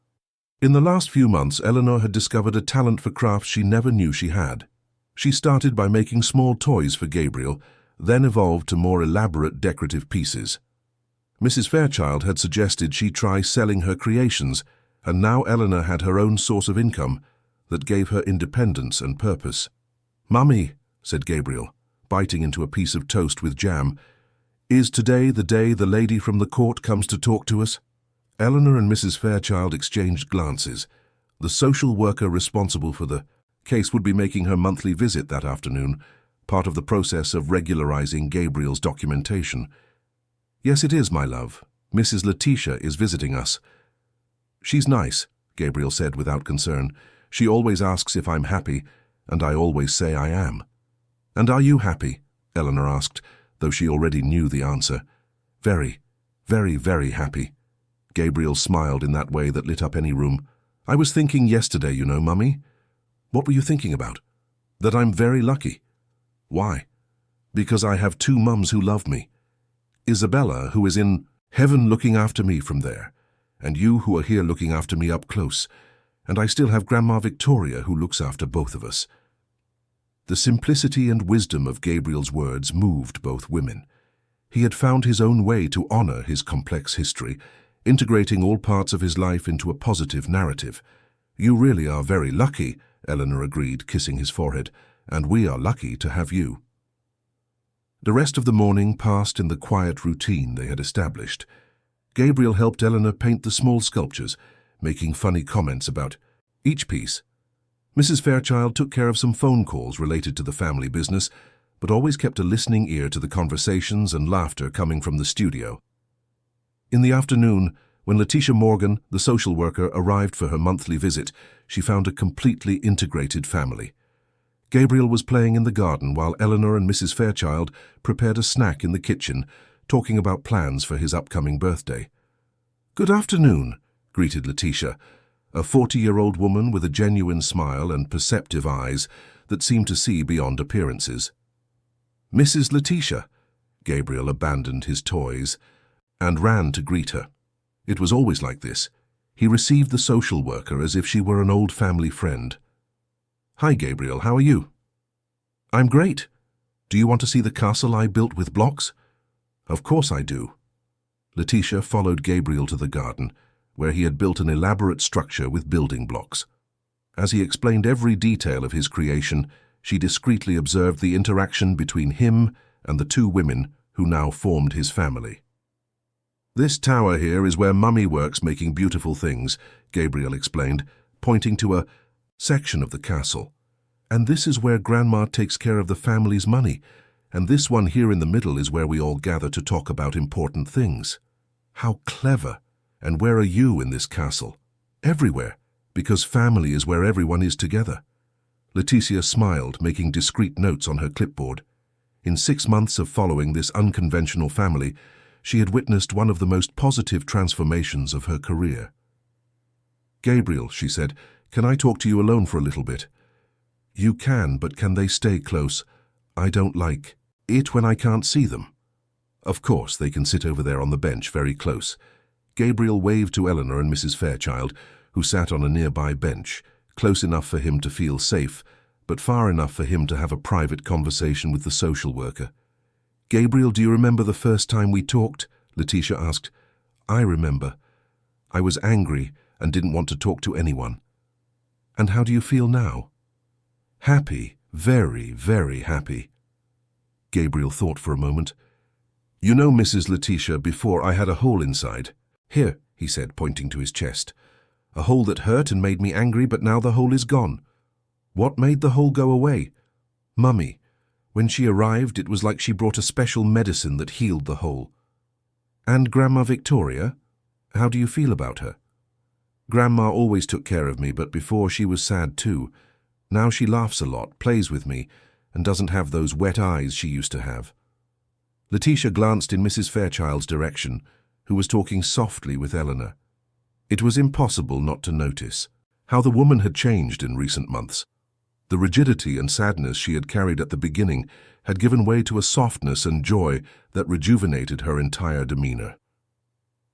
In the last few months, Eleanor had discovered a talent for crafts she never knew she had. She started by making small toys for Gabriel, then evolved to more elaborate decorative pieces. Mrs. Fairchild had suggested she try selling her creations, and now Eleanor had her own source of income that gave her independence and purpose. "Mummy," said Gabriel, biting into a piece of toast with jam, "is today the day the lady from the court comes to talk to us?" Eleanor and Mrs. Fairchild exchanged glances. The social worker responsible for the case would be making her monthly visit that afternoon, part of the process of regularizing Gabriel's documentation. "Yes, it is, my love. Mrs. Letitia is visiting us." "She's nice," Gabriel said without concern. "She always asks if I'm happy, and I always say I am." "And are you happy?" Eleanor asked, though she already knew the answer. "Very, very, very happy." Gabriel smiled in that way that lit up any room. "I was thinking yesterday, you know, Mummy." "What were you thinking about?" "That I'm very lucky." "Why?" "Because I have 2 mums who love me. Isabella, who is in heaven looking after me from there, and you who are here looking after me up close, and I still have Grandma Victoria who looks after both of us." The simplicity and wisdom of Gabriel's words moved both women. He had found his own way to honor his complex history, integrating all parts of his life into a positive narrative. "You really are very lucky," Eleanor agreed, kissing his forehead, and we are lucky to have you." The rest of the morning passed in the quiet routine they had established. Gabriel helped Eleanor paint the small sculptures, making funny comments about each piece. Mrs. Fairchild took care of some phone calls related to the family business, but always kept a listening ear to the conversations and laughter coming from the studio. In the afternoon, when Letitia Morgan, the social worker, arrived for her monthly visit, she found a completely integrated family. Gabriel was playing in the garden while Eleanor and Mrs. Fairchild prepared a snack in the kitchen, talking about plans for his upcoming birthday. "Good afternoon," greeted Letitia, a 40-year-old woman with a genuine smile and perceptive eyes that seemed to see beyond appearances. "Mrs. Letitia." Gabriel abandoned his toys and ran to greet her. It was always like this. He received the social worker as if she were an old family friend. "Hi, Gabriel, how are you?" "I'm great. Do you want to see the castle I built with blocks?" "Of course I do." Letitia followed Gabriel to the garden, where he had built an elaborate structure with building blocks. As he explained every detail of his creation, she discreetly observed the interaction between him and the two women who now formed his family. "This tower here is where Mummy works making beautiful things," Gabriel explained, pointing to a section of the castle. "And this is where Grandma takes care of the family's money, and this one here in the middle is where we all gather to talk about important things." "How clever! And where are you in this castle?" "Everywhere, because family is where everyone is together." Letitia smiled, making discreet notes on her clipboard. In 6 months of following this unconventional family, she had witnessed one of the most positive transformations of her career. "Gabriel," she said, "can I talk to you alone for a little bit?" "You can, but can they stay close? I don't like it when I can't see them." "Of course, they can sit over there on the bench very close." Gabriel waved to Eleanor and Mrs. Fairchild, who sat on a nearby bench, close enough for him to feel safe, but far enough for him to have a private conversation with the social worker. "Gabriel, do you remember the first time we talked?" Letitia asked. "I remember. I was angry and didn't want to talk to anyone." "And how do you feel now?" "Happy, very, very happy." Gabriel thought for a moment. "You know, Mrs. Letitia, before I had a hole inside. Here," he said, pointing to his chest. "A hole that hurt and made me angry, but now the hole is gone." "What made the hole go away?" "Mummy. When she arrived, it was like she brought a special medicine that healed the hole." "And Grandma Victoria? How do you feel about her?" "Grandma always took care of me, but before she was sad too. Now she laughs a lot, plays with me, and doesn't have those wet eyes she used to have." Letitia glanced in Mrs. Fairchild's direction, who was talking softly with Eleanor. It was impossible not to notice how the woman had changed in recent months. The rigidity and sadness she had carried at the beginning had given way to a softness and joy that rejuvenated her entire demeanor.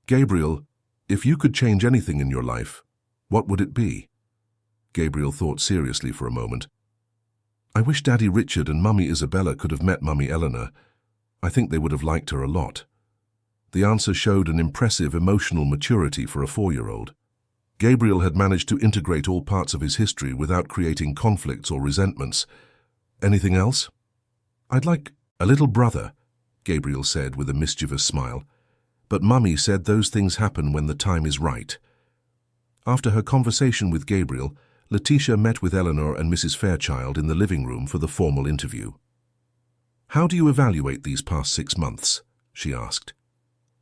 "Gabriel, if you could change anything in your life, what would it be?" Gabriel thought seriously for a moment. "I wish Daddy Richard and Mummy Isabella could have met Mummy Eleanor. I think they would have liked her a lot." The answer showed an impressive emotional maturity for a 4-year-old. Gabriel had managed to integrate all parts of his history without creating conflicts or resentments. "Anything else?" "I'd like a little brother," Gabriel said with a mischievous smile. "But Mummy said those things happen when the time is right." After her conversation with Gabriel, Letitia met with Eleanor and Mrs. Fairchild in the living room for the formal interview. "How do you evaluate these past 6 months?" she asked.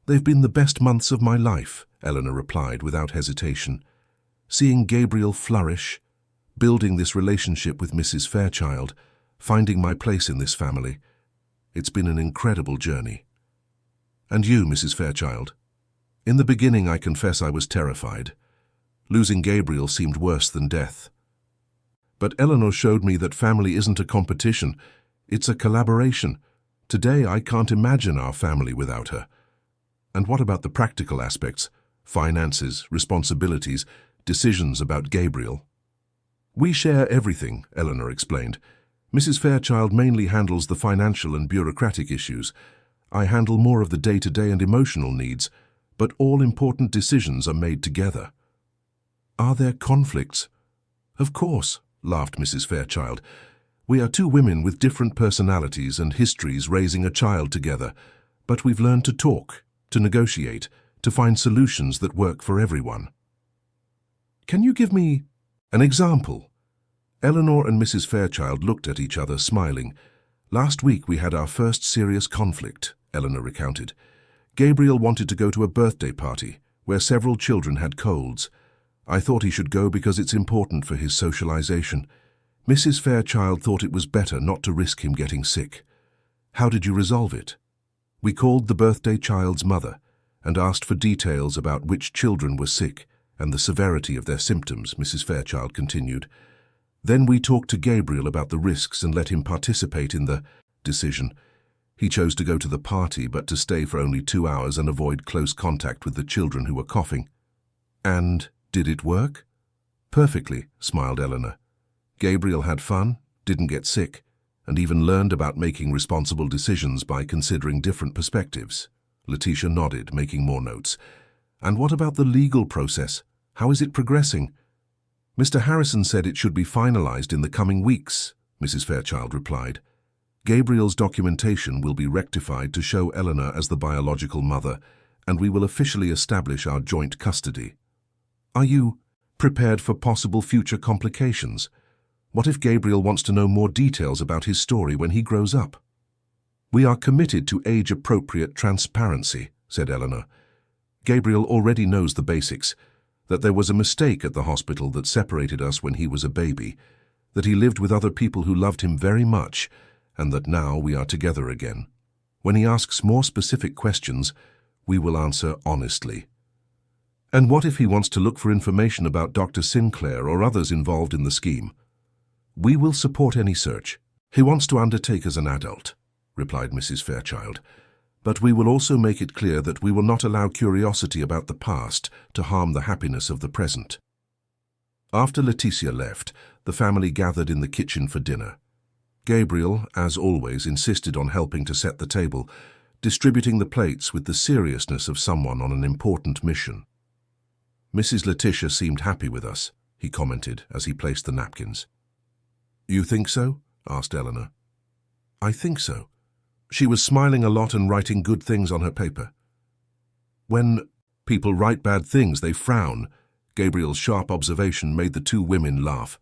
"They've been the best months of my life," Eleanor replied without hesitation. "Seeing Gabriel flourish, building this relationship with Mrs. Fairchild, finding my place in this family. It's been an incredible journey." "And you, Mrs. Fairchild?" "In the beginning, I confess I was terrified. Losing Gabriel seemed worse than death. But Eleanor showed me that family isn't a competition, it's a collaboration. Today, I can't imagine our family without her." "And what about the practical aspects? Finances, responsibilities, decisions about Gabriel?" "We share everything," Eleanor explained. "Mrs. Fairchild mainly handles the financial and bureaucratic issues. I handle more of the day-to-day and emotional needs, but all important decisions are made together." "Are there conflicts?" "Of course," laughed Mrs. Fairchild. We are two women with different personalities and histories raising a child together, but we've learned to talk, to negotiate, to find solutions that work for everyone. Can you give me an example? Eleanor and Mrs. Fairchild looked at each other, smiling. Last week we had our first serious conflict, Eleanor recounted. Gabriel wanted to go to a birthday party where several children had colds. I thought he should go because it's important for his socialization. Mrs. Fairchild thought it was better not to risk him getting sick. How did you resolve it? We called the birthday child's mother and asked for details about which children were sick and the severity of their symptoms, Mrs. Fairchild continued. Then we talked to Gabriel about the risks and let him participate in the decision. He chose to go to the party, but to stay for only 2 hours and avoid close contact with the children who were coughing. And did it work? Perfectly, smiled Eleanor. Gabriel had fun, didn't get sick, and even learned about making responsible decisions by considering different perspectives. Letitia nodded, making more notes. And what about the legal process? How is it progressing? Mr. Harrison said it should be finalized in the coming weeks, Mrs. Fairchild replied. Gabriel's documentation will be rectified to show Eleanor as the biological mother, and we will officially establish our joint custody. Are you prepared for possible future complications? What if Gabriel wants to know more details about his story when he grows up? We are committed to age-appropriate transparency, said Eleanor. Gabriel already knows the basics, that there was a mistake at the hospital that separated us when he was a baby, that he lived with other people who loved him very much, and that now we are together again. When he asks more specific questions, we will answer honestly. And what if he wants to look for information about Dr. Sinclair or others involved in the scheme? We will support any search he wants to undertake as an adult, replied Mrs. Fairchild. But we will also make it clear that we will not allow curiosity about the past to harm the happiness of the present. After Letitia left, the family gathered in the kitchen for dinner. Gabriel, as always, insisted on helping to set the table, distributing the plates with the seriousness of someone on an important mission. Mrs. Letitia seemed happy with us, he commented as he placed the napkins. You think so? Asked Eleanor. I think so. She was smiling a lot and writing good things on her paper. When people write bad things, they frown. Gabriel's sharp observation made the two women laugh.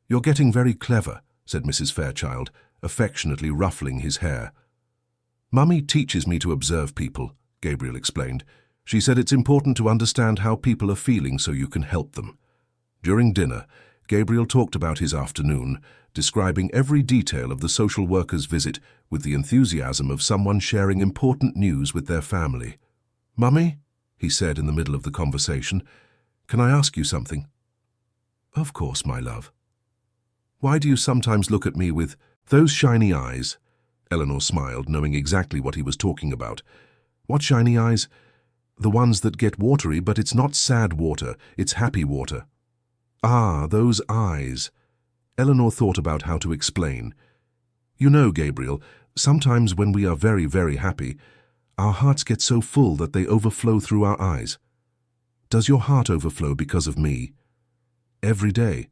You're getting very clever, said Mrs. Fairchild, affectionately ruffling his hair. Mummy teaches me to observe people, Gabriel explained. She said it's important to understand how people are feeling so you can help them. During dinner, Gabriel talked about his afternoon, describing every detail of the social worker's visit with the enthusiasm of someone sharing important news with their family. Mummy, he said in the middle of the conversation, can I ask you something? Of course, my love. Why do you sometimes look at me with those shiny eyes? Eleanor smiled, knowing exactly what he was talking about. What shiny eyes? The ones that get watery, but it's not sad water, it's happy water. Ah, those eyes. Eleanor thought about how to explain. You know, Gabriel, sometimes when we are very, very happy, our hearts get so full that they overflow through our eyes. Does your heart overflow because of me? Every day?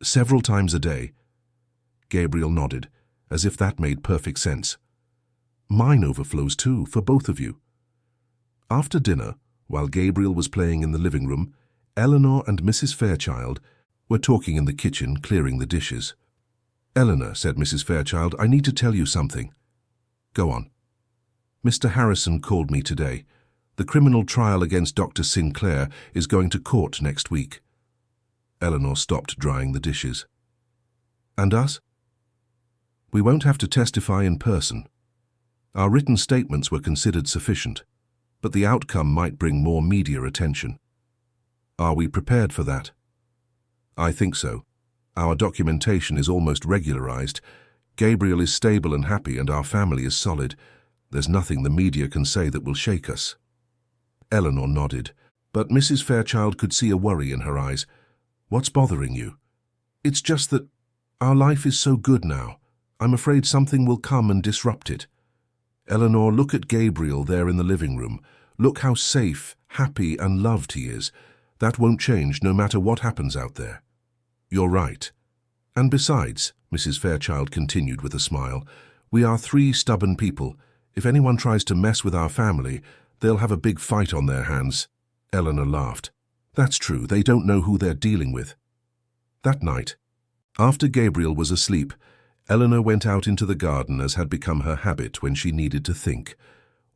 Several times a day? Gabriel nodded, as if that made perfect sense. Mine overflows too, for both of you. After dinner, while Gabriel was playing in the living room, Eleanor and Mrs. Fairchild were talking in the kitchen, clearing the dishes. Eleanor, said Mrs. Fairchild, I need to tell you something. Go on. Mr. Harrison called me today. The criminal trial against Dr. Sinclair is going to court next week. Eleanor stopped drying the dishes. And us? We won't have to testify in person. Our written statements were considered sufficient, but the outcome might bring more media attention. Are we prepared for that? I think so. Our documentation is almost regularized. Gabriel is stable and happy, and our family is solid. There's nothing the media can say that will shake us. Eleanor nodded, but Mrs. Fairchild could see a worry in her eyes. What's bothering you? It's just that our life is so good now. I'm afraid something will come and disrupt it. Eleanor, look at Gabriel there in the living room. Look how safe, happy, and loved he is. That won't change no matter what happens out there. You're right. And besides, Mrs. Fairchild continued with a smile. "We are three stubborn people. If anyone tries to mess with our family, they'll have a big fight on their hands." Eleanor laughed. "That's true, they don't know who they're dealing with." That night, after Gabriel was asleep, Eleanor went out into the garden as had become her habit when she needed to think.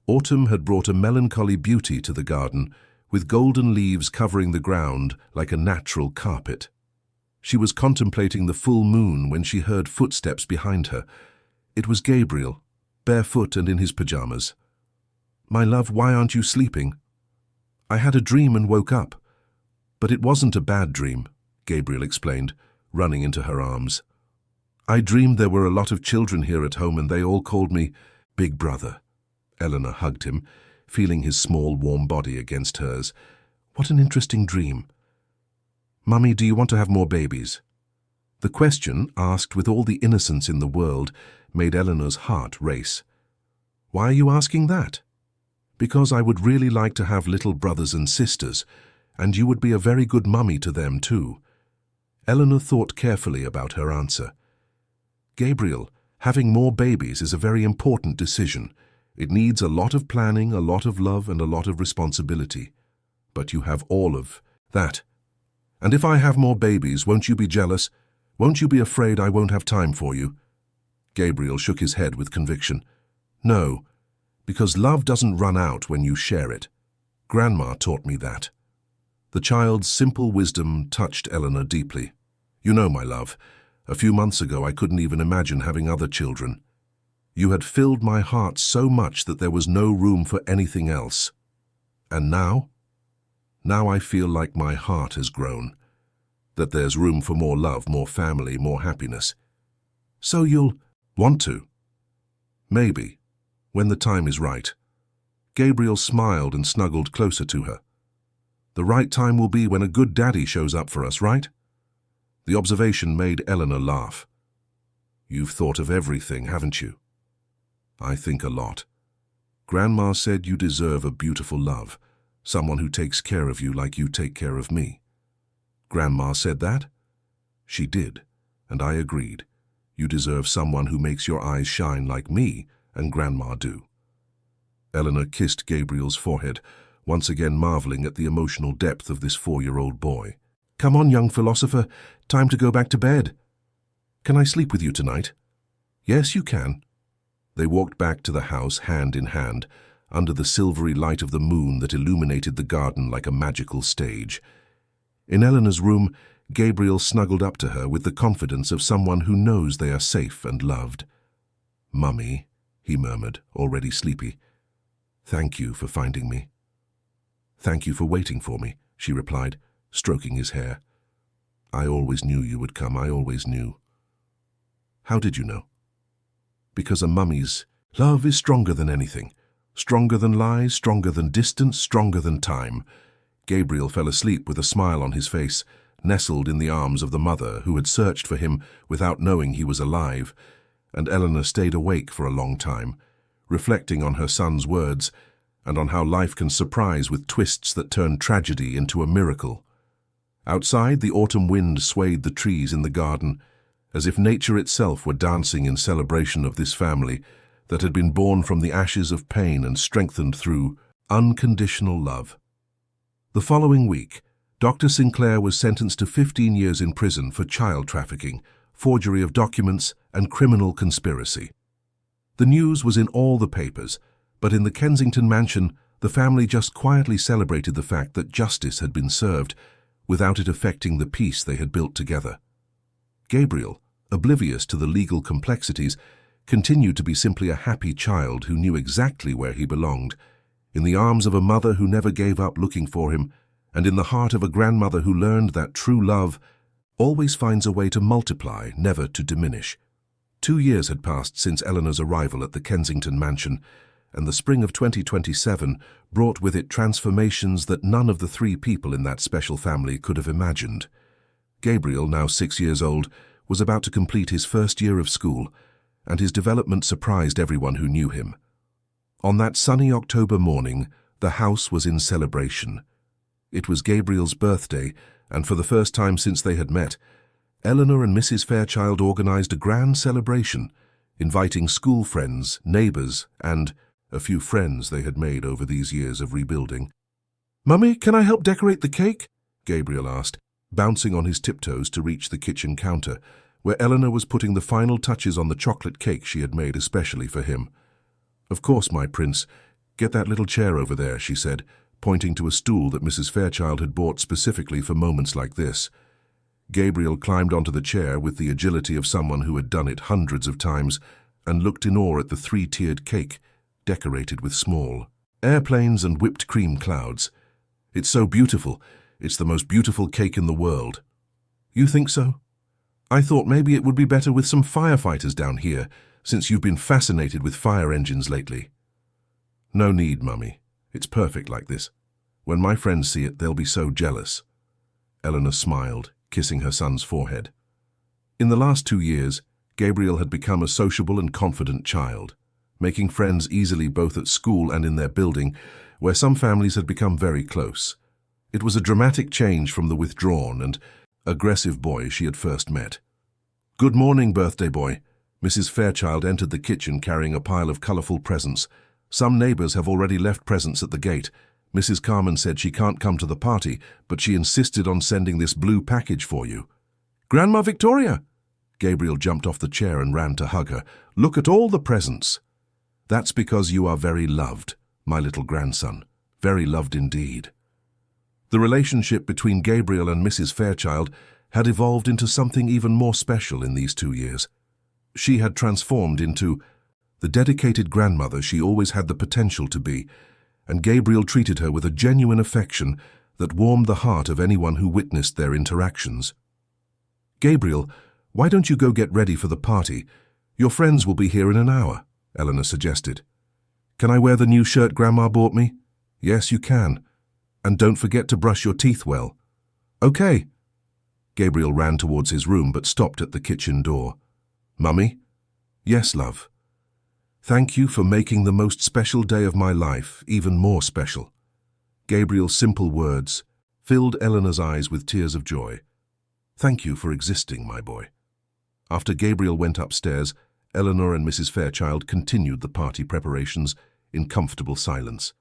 Autumn had brought a melancholy beauty to the garden, with golden leaves covering the ground like a natural carpet. She was contemplating the full moon when she heard footsteps behind her. It was Gabriel, barefoot and in his pajamas. "My love, why aren't you sleeping?" "I had a dream and woke up." "But it wasn't a bad dream," Gabriel explained, running into her arms. "I dreamed there were a lot of children here at home and they all called me Big Brother." Eleanor hugged him, feeling his small, warm body against hers. "What an interesting dream." "Mummy, do you want to have more babies?" The question, asked with all the innocence in the world, made Eleanor's heart race. "Why are you asking that?" "Because I would really like to have little brothers and sisters, and you would be a very good mummy to them too." Eleanor thought carefully about her answer. "Gabriel, having more babies is a very important decision. It needs a lot of planning, a lot of love, and a lot of responsibility. But you have all of that. And if I have more babies, won't you be jealous? Won't you be afraid I won't have time for you?" Gabriel shook his head with conviction. "No, because love doesn't run out when you share it. Grandma taught me that." The child's simple wisdom touched Eleanor deeply. "You know, my love, a few months ago I couldn't even imagine having other children. You had filled my heart so much that there was no room for anything else. And now? Now I feel like my heart has grown, that there's room for more love, more family, more happiness. So you'll want to?" "Maybe, when the time is right." Gabriel smiled and snuggled closer to her. "The right time will be when a good daddy shows up for us, right?" The observation made Eleanor laugh. "You've thought of everything, haven't you?" "I think a lot. Grandma said you deserve a beautiful love, someone who takes care of you like you take care of me." "Grandma said that?" "She did, and I agreed. You deserve someone who makes your eyes shine like me and Grandma do." Eleanor kissed Gabriel's forehead, once again marveling at the emotional depth of this 4-year-old boy. "Come on, young philosopher, time to go back to bed." "Can I sleep with you tonight?" "Yes, you can." They walked back to the house hand in hand, under the silvery light of the moon that illuminated the garden like a magical stage. In Eleanor's room, Gabriel snuggled up to her with the confidence of someone who knows they are safe and loved. "Mummy," he murmured, already sleepy. "Thank you for finding me." "Thank you for waiting for me," she replied, stroking his hair. "I always knew you would come, I always knew." "How did you know?" "Because a mummy's love is stronger than anything. Stronger than lies, stronger than distance, stronger than time." Gabriel fell asleep with a smile on his face, nestled in the arms of the mother who had searched for him without knowing he was alive, and Eleanor stayed awake for a long time, reflecting on her son's words and on how life can surprise with twists that turn tragedy into a miracle. Outside, the autumn wind swayed the trees in the garden, as if nature itself were dancing in celebration of this family that had been born from the ashes of pain and strengthened through unconditional love. The following week, Dr. Sinclair was sentenced to 15 years in prison for child trafficking, forgery of documents, and criminal conspiracy. The news was in all the papers, but in the Kensington mansion, the family just quietly celebrated the fact that justice had been served, without it affecting the peace they had built together. Gabriel, oblivious to the legal complexities, continued to be simply a happy child who knew exactly where he belonged, in the arms of a mother who never gave up looking for him, and in the heart of a grandmother who learned that true love always finds a way to multiply, never to diminish. 2 years had passed since Eleanor's arrival at the Kensington mansion, and the spring of 2027 brought with it transformations that none of the 3 people in that special family could have imagined. Gabriel, now 6 years old, was about to complete his first year of school, and his development surprised everyone who knew him. On that sunny October morning, the house was in celebration. It was Gabriel's birthday, and for the first time since they had met, Eleanor and Mrs. Fairchild organized a grand celebration, inviting school friends, neighbors, and a few friends they had made over these years of rebuilding. "Mummy, can I help decorate the cake?" Gabriel asked, bouncing on his tiptoes to reach the kitchen counter, where Eleanor was putting the final touches on the chocolate cake she had made especially for him. "Of course, my prince. Get that little chair over there," she said, pointing to a stool that Mrs. Fairchild had bought specifically for moments like this. Gabriel climbed onto the chair with the agility of someone who had done it hundreds of times and looked in awe at the three-tiered cake, decorated with small airplanes and whipped cream clouds. "It's so beautiful. It's the most beautiful cake in the world." "You think so? I thought maybe it would be better with some firefighters down here, since you've been fascinated with fire engines lately." "No need, Mummy. It's perfect like this. When my friends see it, they'll be so jealous." Eleanor smiled, kissing her son's forehead. In the last 2 years, Gabriel had become a sociable and confident child, making friends easily both at school and in their building, where some families had become very close. It was a dramatic change from the withdrawn and aggressive boy she had first met. "Good morning, birthday boy." Mrs. Fairchild entered the kitchen carrying a pile of colorful presents. "Some neighbors have already left presents at the gate. Mrs. Carmen said she can't come to the party, but she insisted on sending this blue package for you." "Grandma Victoria!" Gabriel jumped off the chair and ran to hug her. "Look at all the presents." "That's because you are very loved, my little grandson. Very loved indeed." The relationship between Gabriel and Mrs. Fairchild had evolved into something even more special in these 2 years. She had transformed into the dedicated grandmother she always had the potential to be, and Gabriel treated her with a genuine affection that warmed the heart of anyone who witnessed their interactions. "Gabriel, why don't you go get ready for the party? Your friends will be here in an hour," Eleanor suggested. "Can I wear the new shirt Grandma bought me?" "Yes, you can. And don't forget to brush your teeth well." "Okay." Gabriel ran towards his room but stopped at the kitchen door. "Mummy?" "Yes, love." "Thank you for making the most special day of my life even more special." Gabriel's simple words filled Eleanor's eyes with tears of joy. "Thank you for existing, my boy." After Gabriel went upstairs, Eleanor and Mrs. Fairchild continued the party preparations in comfortable silence.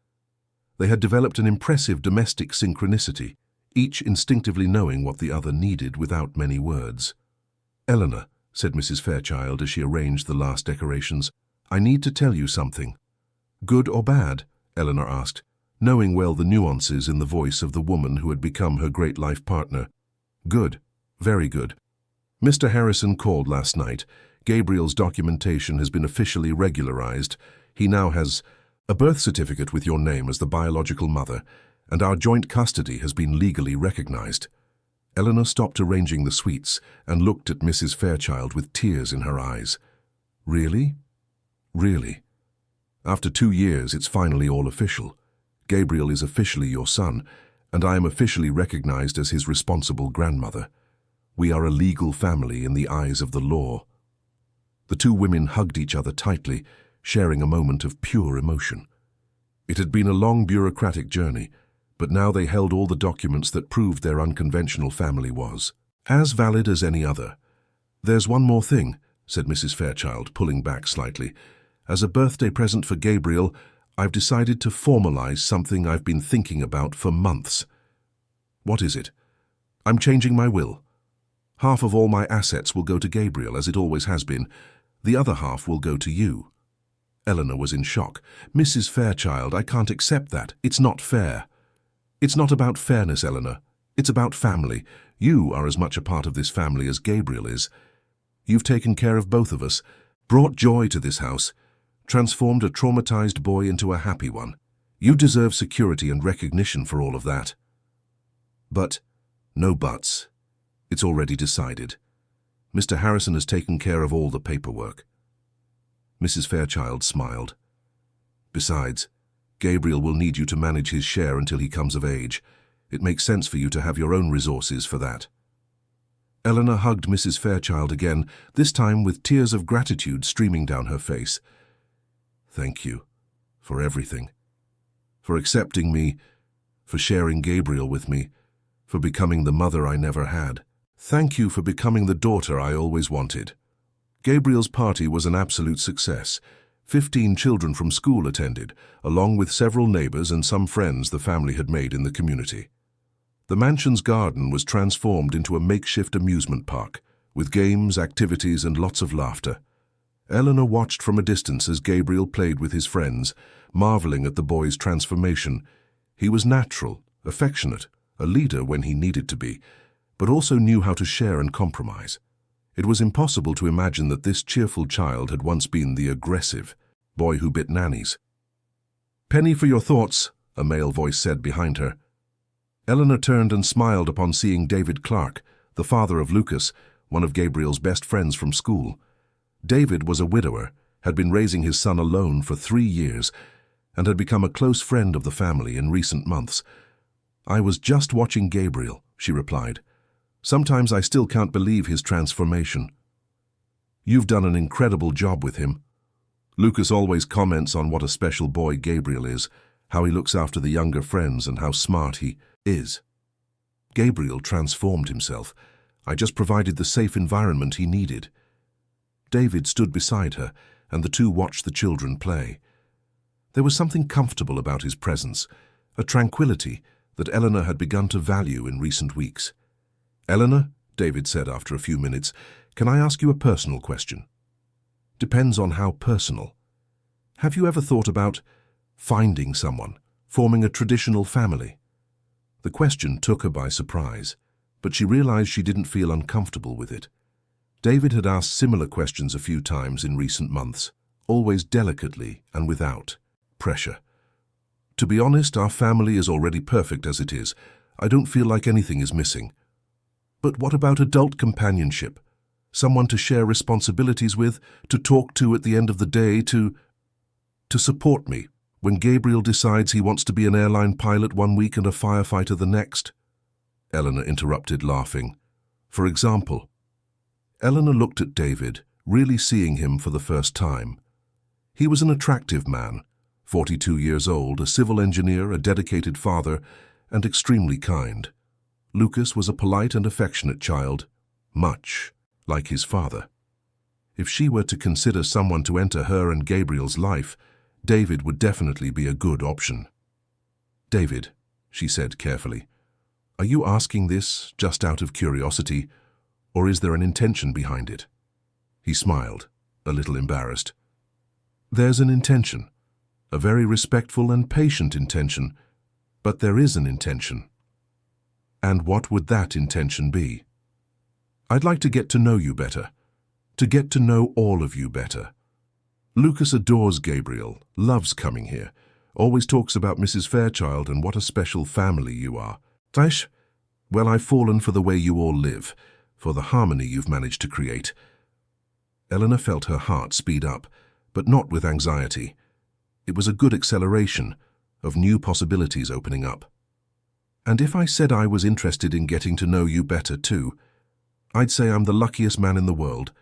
They had developed an impressive domestic synchronicity, each instinctively knowing what the other needed without many words. "Eleanor," said Mrs. Fairchild as she arranged the last decorations, "I need to tell you something." "Good or bad?" Eleanor asked, knowing well the nuances in the voice of the woman who had become her great life partner. "Good. Very good. Mr. Harrison called last night. Gabriel's documentation has been officially regularized. He now has a birth certificate with your name as the biological mother, and our joint custody has been legally recognized." Eleanor stopped arranging the sweets and looked at Mrs. Fairchild with tears in her eyes. "Really? Really? After 2 years, it's finally all official. Gabriel is officially your son, and I am officially recognized as his responsible grandmother. We are a legal family in the eyes of the law." The 2 women hugged each other tightly, sharing a moment of pure emotion. It had been a long bureaucratic journey, but now they held all the documents that proved their unconventional family was as valid as any other. "There's one more thing," said Mrs. Fairchild, pulling back slightly. "As a birthday present for Gabriel, I've decided to formalize something I've been thinking about for months." "What is it?" "I'm changing my will. Half of all my assets will go to Gabriel, as it always has been. The other half will go to you." Eleanor was in shock. "Mrs. Fairchild, I can't accept that. It's not fair." "It's not about fairness, Eleanor. It's about family. You are as much a part of this family as Gabriel is. You've taken care of both of us, brought joy to this house, transformed a traumatized boy into a happy one. You deserve security and recognition for all of that." "But, no buts. It's already decided. Mr. Harrison has taken care of all the paperwork." Mrs. Fairchild smiled. "Besides, Gabriel will need you to manage his share until he comes of age. It makes sense for you to have your own resources for that." Eleanor hugged Mrs. Fairchild again, this time with tears of gratitude streaming down her face. "Thank you for everything. For accepting me, for sharing Gabriel with me, for becoming the mother I never had. Thank you for becoming the daughter I always wanted. Gabriel's party was an absolute success. 15 children from school attended, along with several neighbors and some friends the family had made in the community. The mansion's garden was transformed into a makeshift amusement park, with games, activities, and lots of laughter. Eleanor watched from a distance as Gabriel played with his friends, marveling at the boy's transformation. He was natural, affectionate, a leader when he needed to be, but also knew how to share and compromise. It was impossible to imagine that this cheerful child had once been the aggressive boy who bit nannies. "Penny for your thoughts," a male voice said behind her. Eleanor turned and smiled upon seeing David Clark, the father of Lucas, one of Gabriel's best friends from school. David was a widower, had been raising his son alone for 3 years, and had become a close friend of the family in recent months. "I was just watching Gabriel," she replied. "Sometimes I still can't believe his transformation." "You've done an incredible job with him." Lucas always comments on what a special boy Gabriel is, how he looks after the younger friends and how smart he is. "Gabriel transformed himself. I just provided the safe environment he needed." David stood beside her, and the two watched the children play. There was something comfortable about his presence, a tranquility that Eleanor had begun to value in recent weeks. "Eleanor," David said after a few minutes, "can I ask you a personal question?" "Depends on how personal. Have you ever thought about finding someone, forming a traditional family?" The question took her by surprise, but she realized she didn't feel uncomfortable with it. David had asked similar questions a few times in recent months, always delicately and without pressure. "To be honest, our family is already perfect as it is. I don't feel like anything is missing." "But what about adult companionship? Someone to share responsibilities with, to talk to at the end of the day, to support me when Gabriel decides he wants to be an airline pilot one week and a firefighter the next?" Eleanor interrupted, laughing. "For example." Eleanor looked at David, really seeing him for the first time. He was an attractive man, 42 years old, a civil engineer, a dedicated father, and extremely kind. Lucas was a polite and affectionate child, much like his father. If she were to consider someone to enter her and Gabriel's life, David would definitely be a good option. "David," she said carefully, "are you asking this just out of curiosity, or is there an intention behind it?" He smiled, a little embarrassed. "There's an intention, a very respectful and patient intention, but there is an intention." "And what would that intention be?" "I'd like to get to know you better, to get to know all of you better. Lucas adores Gabriel, loves coming here, always talks about Mrs. Fairchild and what a special family you are. Taish, well, I've fallen for the way you all live, for the harmony you've managed to create." Eleanor felt her heart speed up, but not with anxiety. It was a good acceleration of new possibilities opening up. "And if I said I was interested in getting to know you better too, I'd say I'm the luckiest man in the world."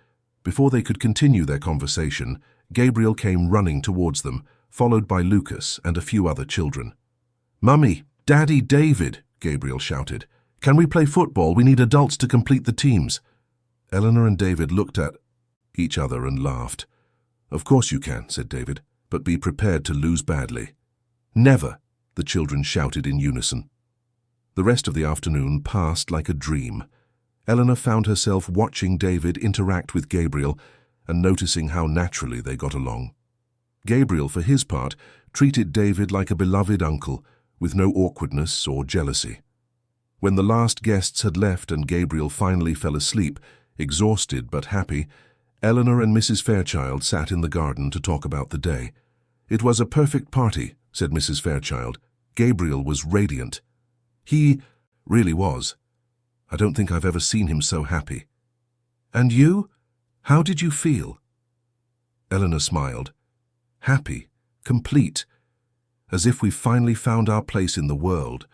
Before they could continue their conversation, Gabriel came running towards them, followed by Lucas and a few other children. "Mummy, Daddy, David," Gabriel shouted. "Can we play football? We need adults to complete the teams." Eleanor and David looked at each other and laughed. "Of course you can," said David, "but be prepared to lose badly." "Never," the children shouted in unison. The rest of the afternoon passed like a dream. Eleanor found herself watching David interact with Gabriel and noticing how naturally they got along. Gabriel, for his part, treated David like a beloved uncle, with no awkwardness or jealousy. When the last guests had left and Gabriel finally fell asleep, exhausted but happy, Eleanor and Mrs. Fairchild sat in the garden to talk about the day. "It was a perfect party," said Mrs. Fairchild. "Gabriel was radiant. He really was. I don't think I've ever seen him so happy." "And you? How did you feel?" Eleanor smiled. "Happy, complete, as if we've finally found our place in the world.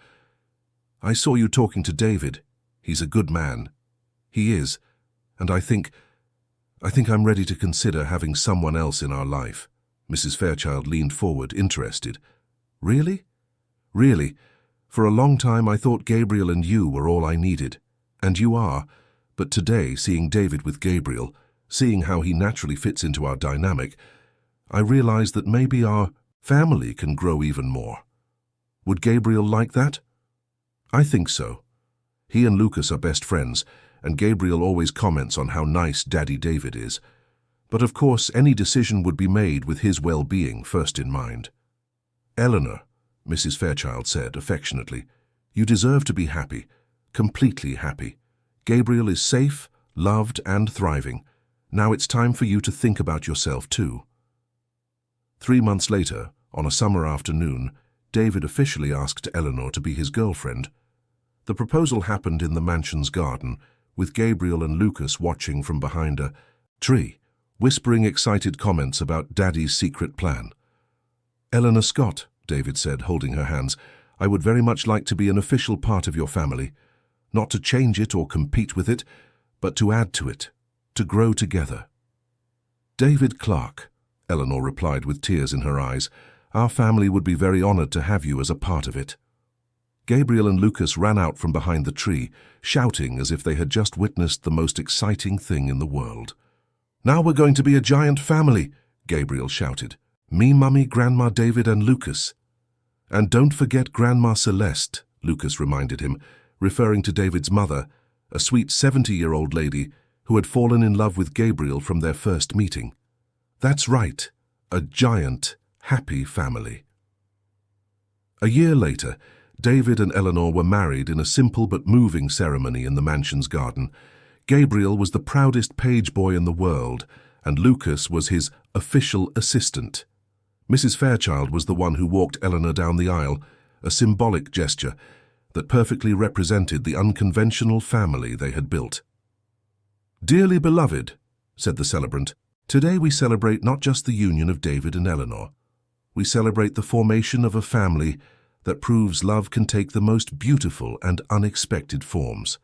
I saw you talking to David. He's a good man. He is, and I think I'm ready to consider having someone else in our life." Mrs. Fairchild leaned forward, interested. "Really?" "Really. For a long time I thought Gabriel and you were all I needed. And you are. But today, seeing David with Gabriel, seeing how he naturally fits into our dynamic, I realized that maybe our family can grow even more. Would Gabriel like that? I think so. He and Lucas are best friends, and Gabriel always comments on how nice Daddy David is. But of course, any decision would be made with his well-being first in mind. Eleanor, Mrs. Fairchild said affectionately, you deserve to be happy, completely happy. Gabriel is safe, loved, and thriving. Now it's time for you to think about yourself too. 3 months later, on a summer afternoon, David officially asked Eleanor to be his girlfriend. The proposal happened in the mansion's garden, with Gabriel and Lucas watching from behind a tree, whispering excited comments about Daddy's secret plan. Eleanor Scott, David said, holding her hands, I would very much like to be an official part of your family, not to change it or compete with it, but to add to it, to grow together. David Clark, Eleanor replied with tears in her eyes, our family would be very honored to have you as a part of it. Gabriel and Lucas ran out from behind the tree, shouting as if they had just witnessed the most exciting thing in the world. Now we're going to be a giant family, Gabriel shouted. Me, Mummy, Grandma, David, and Lucas. And don't forget Grandma Celeste, Lucas reminded him, referring to David's mother, a sweet 70-year-old lady who had fallen in love with Gabriel from their first meeting. That's right, a giant, happy family. A year later, David and Eleanor were married in a simple but moving ceremony in the mansion's garden. Gabriel was the proudest page boy in the world, and Lucas was his official assistant. Mrs. Fairchild was the one who walked Eleanor down the aisle, a symbolic gesture that perfectly represented the unconventional family they had built. Dearly beloved, said the celebrant, today we celebrate not just the union of David and Eleanor. We celebrate the formation of a family that proves love can take the most beautiful and unexpected forms.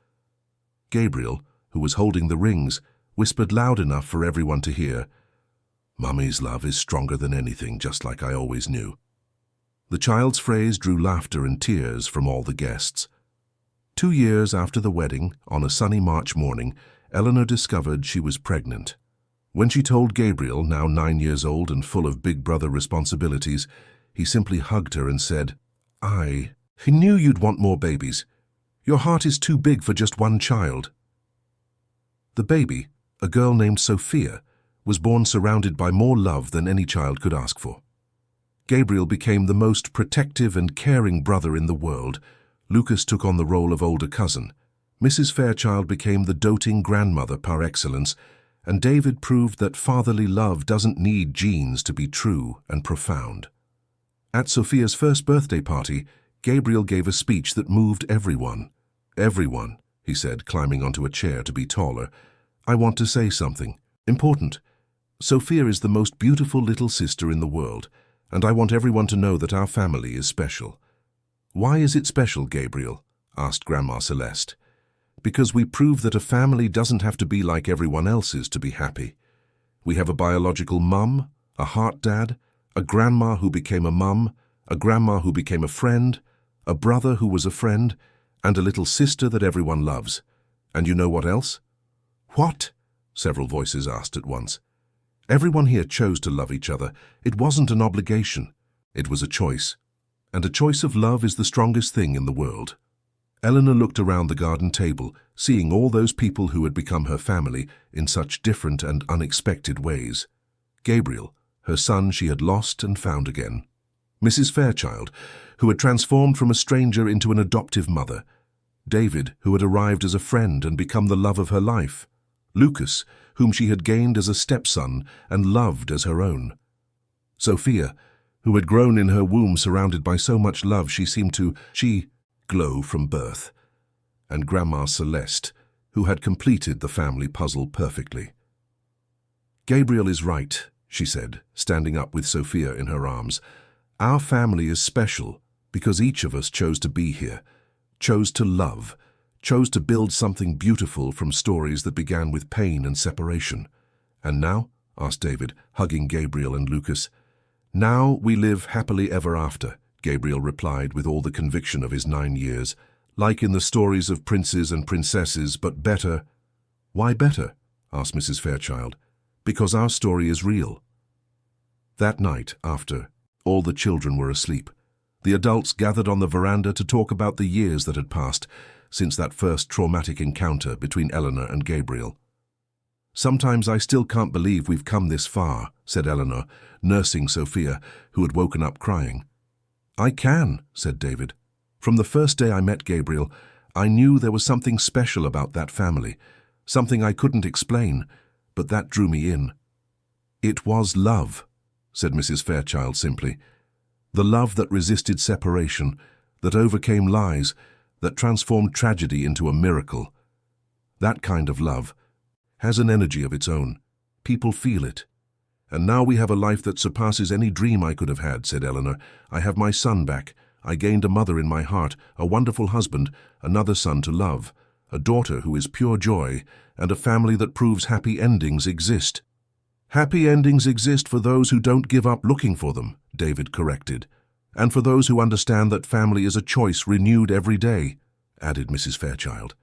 Gabriel, who was holding the rings, whispered loud enough for everyone to hear, Mummy's love is stronger than anything, just like I always knew. The child's phrase drew laughter and tears from all the guests. 2 years after the wedding, on a sunny March morning, Eleanor discovered she was pregnant. When she told Gabriel, now 9 years old and full of big brother responsibilities, he simply hugged her and said, I knew you'd want more babies. Your heart is too big for just one child. The baby, a girl named Sophia, was born surrounded by more love than any child could ask for. Gabriel became the most protective and caring brother in the world. Lucas took on the role of older cousin. Mrs. Fairchild became the doting grandmother par excellence, and David proved that fatherly love doesn't need genes to be true and profound. At Sophia's first birthday party, Gabriel gave a speech that moved everyone. Everyone, he said, climbing onto a chair to be taller. I want to say something important. Sophia is the most beautiful little sister in the world, and I want everyone to know that our family is special. Why is it special, Gabriel? Asked Grandma Celeste. Because we prove that a family doesn't have to be like everyone else's to be happy. We have a biological mum, a heart dad, a grandma who became a mum, a grandma who became a friend, a brother who was a friend, and a little sister that everyone loves. And you know what else? What? Several voices asked at once. Everyone here chose to love each other. It wasn't an obligation. It was a choice. And a choice of love is the strongest thing in the world. Eleanor looked around the garden table, seeing all those people who had become her family in such different and unexpected ways. Gabriel, her son she had lost and found again. Mrs. Fairchild, who had transformed from a stranger into an adoptive mother. David, who had arrived as a friend and become the love of her life. Lucas, whom she had gained as a stepson and loved as her own. Sophia, who had grown in her womb surrounded by so much love she seemed to glow from birth. And Grandma Celeste, who had completed the family puzzle perfectly. Gabriel is right, she said, standing up with Sophia in her arms. Our family is special because each of us chose to be here, chose to love, chose to build something beautiful from stories that began with pain and separation. And now? Asked David, hugging Gabriel and Lucas. Now we live happily ever after, Gabriel replied with all the conviction of his 9 years. Like in the stories of princes and princesses, but better. "Why better?" asked Mrs. Fairchild. "Because our story is real." That night, after all the children were asleep, the adults gathered on the veranda to talk about the years that had passed since that first traumatic encounter between Eleanor and Gabriel. "Sometimes I still can't believe we've come this far," said Eleanor, nursing Sophia, who had woken up crying. "I can," said David. "From the first day I met Gabriel, I knew there was something special about that family, something I couldn't explain, but that drew me in." "It was love," said Mrs. Fairchild simply. "The love that resisted separation, that overcame lies, that transformed tragedy into a miracle. That kind of love has an energy of its own. People feel it. And now we have a life that surpasses any dream I could have had," said Eleanor. "I have my son back. I gained a mother in my heart, a wonderful husband, another son to love, a daughter who is pure joy, and a family that proves happy endings exist." "Happy endings exist for those who don't give up looking for them," David corrected. "And for those who understand that family is a choice renewed every day," added Mrs. Fairchild.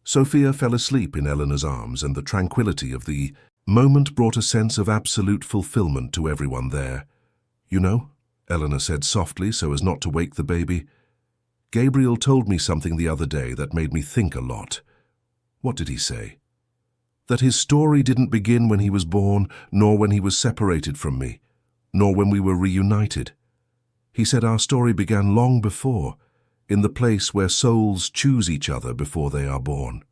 Sophia fell asleep in Eleanor's arms, and the tranquility of the moment brought a sense of absolute fulfillment to everyone there. "You know," Eleanor said softly so as not to wake the baby, "Gabriel told me something the other day that made me think a lot." "What did he say?" "That his story didn't begin when he was born, nor when he was separated from me, nor when we were reunited. He said our story began long before, in the place where souls choose each other before they are born."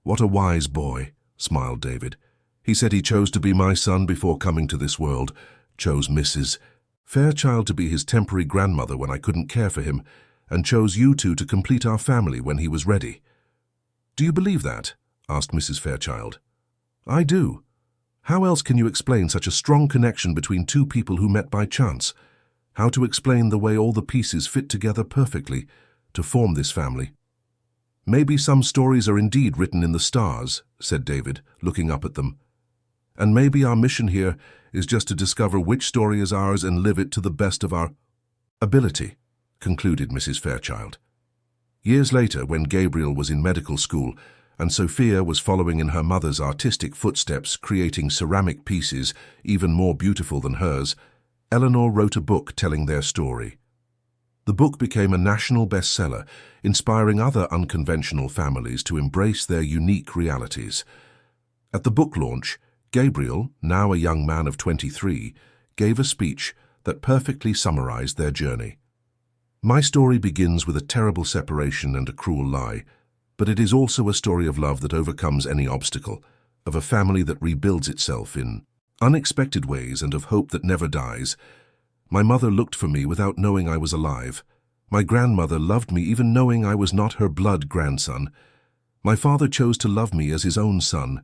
"What a wise boy," smiled David. "He said he chose to be my son before coming to this world, chose Mrs. Fairchild to be his temporary grandmother when I couldn't care for him, and chose you two to complete our family when he was ready." "Do you believe that?" asked Mrs. Fairchild. "I do. How else can you explain such a strong connection between two people who met by chance? How to explain the way all the pieces fit together perfectly to form this family?" "Maybe some stories are indeed written in the stars," said David, looking up at them. "And maybe our mission here is just to discover which story is ours and live it to the best of our ability," concluded Mrs. Fairchild. Years later, when Gabriel was in medical school and Sophia was following in her mother's artistic footsteps, creating ceramic pieces even more beautiful than hers, Eleanor wrote a book telling their story. The book became a national bestseller, inspiring other unconventional families to embrace their unique realities. At the book launch, Gabriel, now a young man of 23, gave a speech that perfectly summarized their journey. "My story begins with a terrible separation and a cruel lie, but it is also a story of love that overcomes any obstacle, of a family that rebuilds itself in unexpected ways and of hope that never dies. My mother looked for me without knowing I was alive. My grandmother loved me even knowing I was not her blood grandson. My father chose to love me as his own son.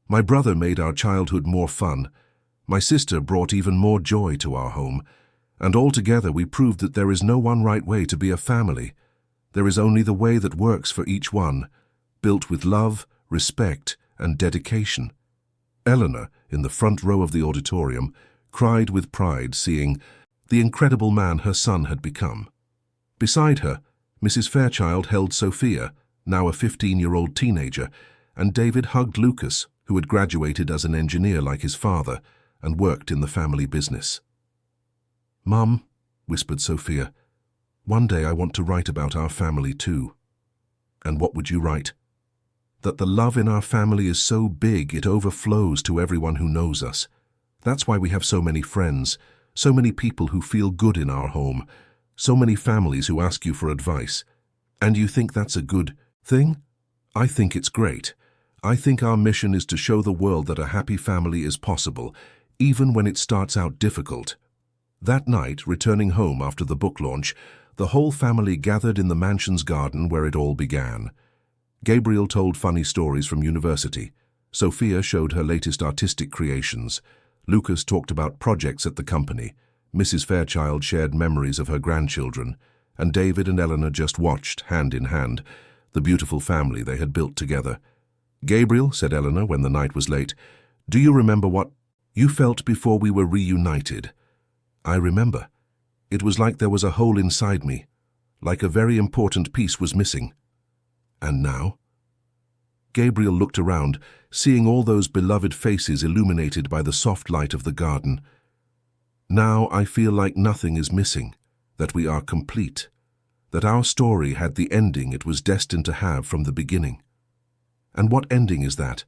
My brother made our childhood more fun. My sister brought even more joy to our home. And all together we proved that there is no one right way to be a family. There is only the way that works for each one, built with love, respect, and dedication." Eleanor, in the front row of the auditorium, cried with pride seeing the incredible man her son had become. Beside her, Mrs. Fairchild held Sophia, now a 15-year-old teenager, and David hugged Lucas, who had graduated as an engineer like his father and worked in the family business. "Mum," whispered Sophia, "one day I want to write about our family too." "And what would you write?" "That the love in our family is so big it overflows to everyone who knows us. That's why we have so many friends, so many people who feel good in our home, so many families who ask you for advice. And you think that's a good thing? I think it's great. I think our mission is to show the world that a happy family is possible, even when it starts out difficult." That night, returning home after the book launch, the whole family gathered in the mansion's garden where it all began. Gabriel told funny stories from university. Sophia showed her latest artistic creations. Lucas talked about projects at the company. Mrs. Fairchild shared memories of her grandchildren. And David and Eleanor just watched, hand in hand, the beautiful family they had built together. "Gabriel," said Eleanor when the night was late, "do you remember what you felt before we were reunited?" "I remember. It was like there was a hole inside me, like a very important piece was missing." "And now?" Gabriel looked around, seeing all those beloved faces illuminated by the soft light of the garden. Now I feel like nothing is missing, that we are complete, that our story had the ending it was destined to have from the beginning. And what ending is that?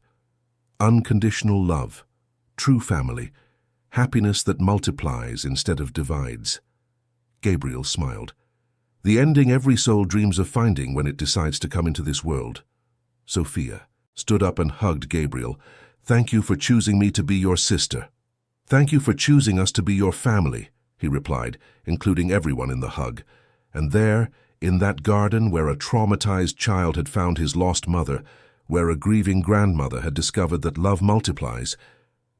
Unconditional love, true family, happiness that multiplies instead of divides. Gabriel smiled. The ending every soul dreams of finding when it decides to come into this world. Sophia stood up and hugged Gabriel. "Thank you for choosing me to be your sister. Thank you for choosing us to be your family," he replied, including everyone in the hug. And there, in that garden where a traumatized child had found his lost mother, where a grieving grandmother had discovered that love multiplies,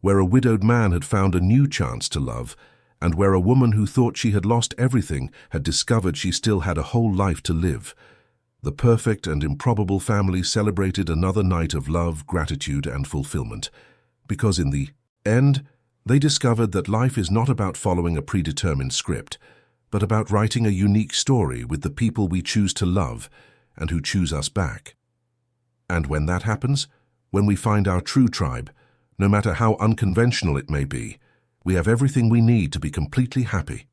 where a widowed man had found a new chance to love, and where a woman who thought she had lost everything had discovered she still had a whole life to live, the perfect and improbable family celebrated another night of love, gratitude, and fulfillment. Because in the end, they discovered that life is not about following a predetermined script, but about writing a unique story with the people we choose to love and who choose us back. And when that happens, when we find our true tribe, no matter how unconventional it may be, we have everything we need to be completely happy.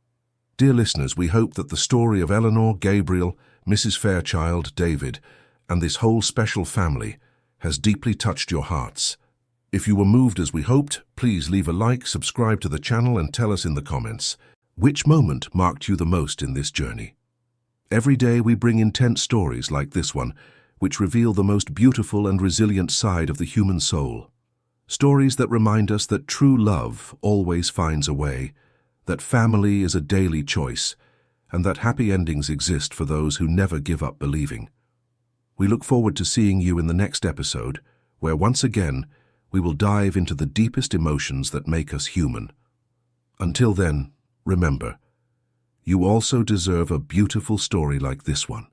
Dear listeners, we hope that the story of Eleanor, Gabriel, Mrs. Fairchild, David, and this whole special family has deeply touched your hearts. If you were moved as we hoped, please leave a like, subscribe to the channel, and tell us in the comments, which moment marked you the most in this journey? Every day we bring intense stories like this one, which reveal the most beautiful and resilient side of the human soul. Stories that remind us that true love always finds a way, that family is a daily choice, and that happy endings exist for those who never give up believing. We look forward to seeing you in the next episode, where once again we will dive into the deepest emotions that make us human. Until then, remember, you also deserve a beautiful story like this one.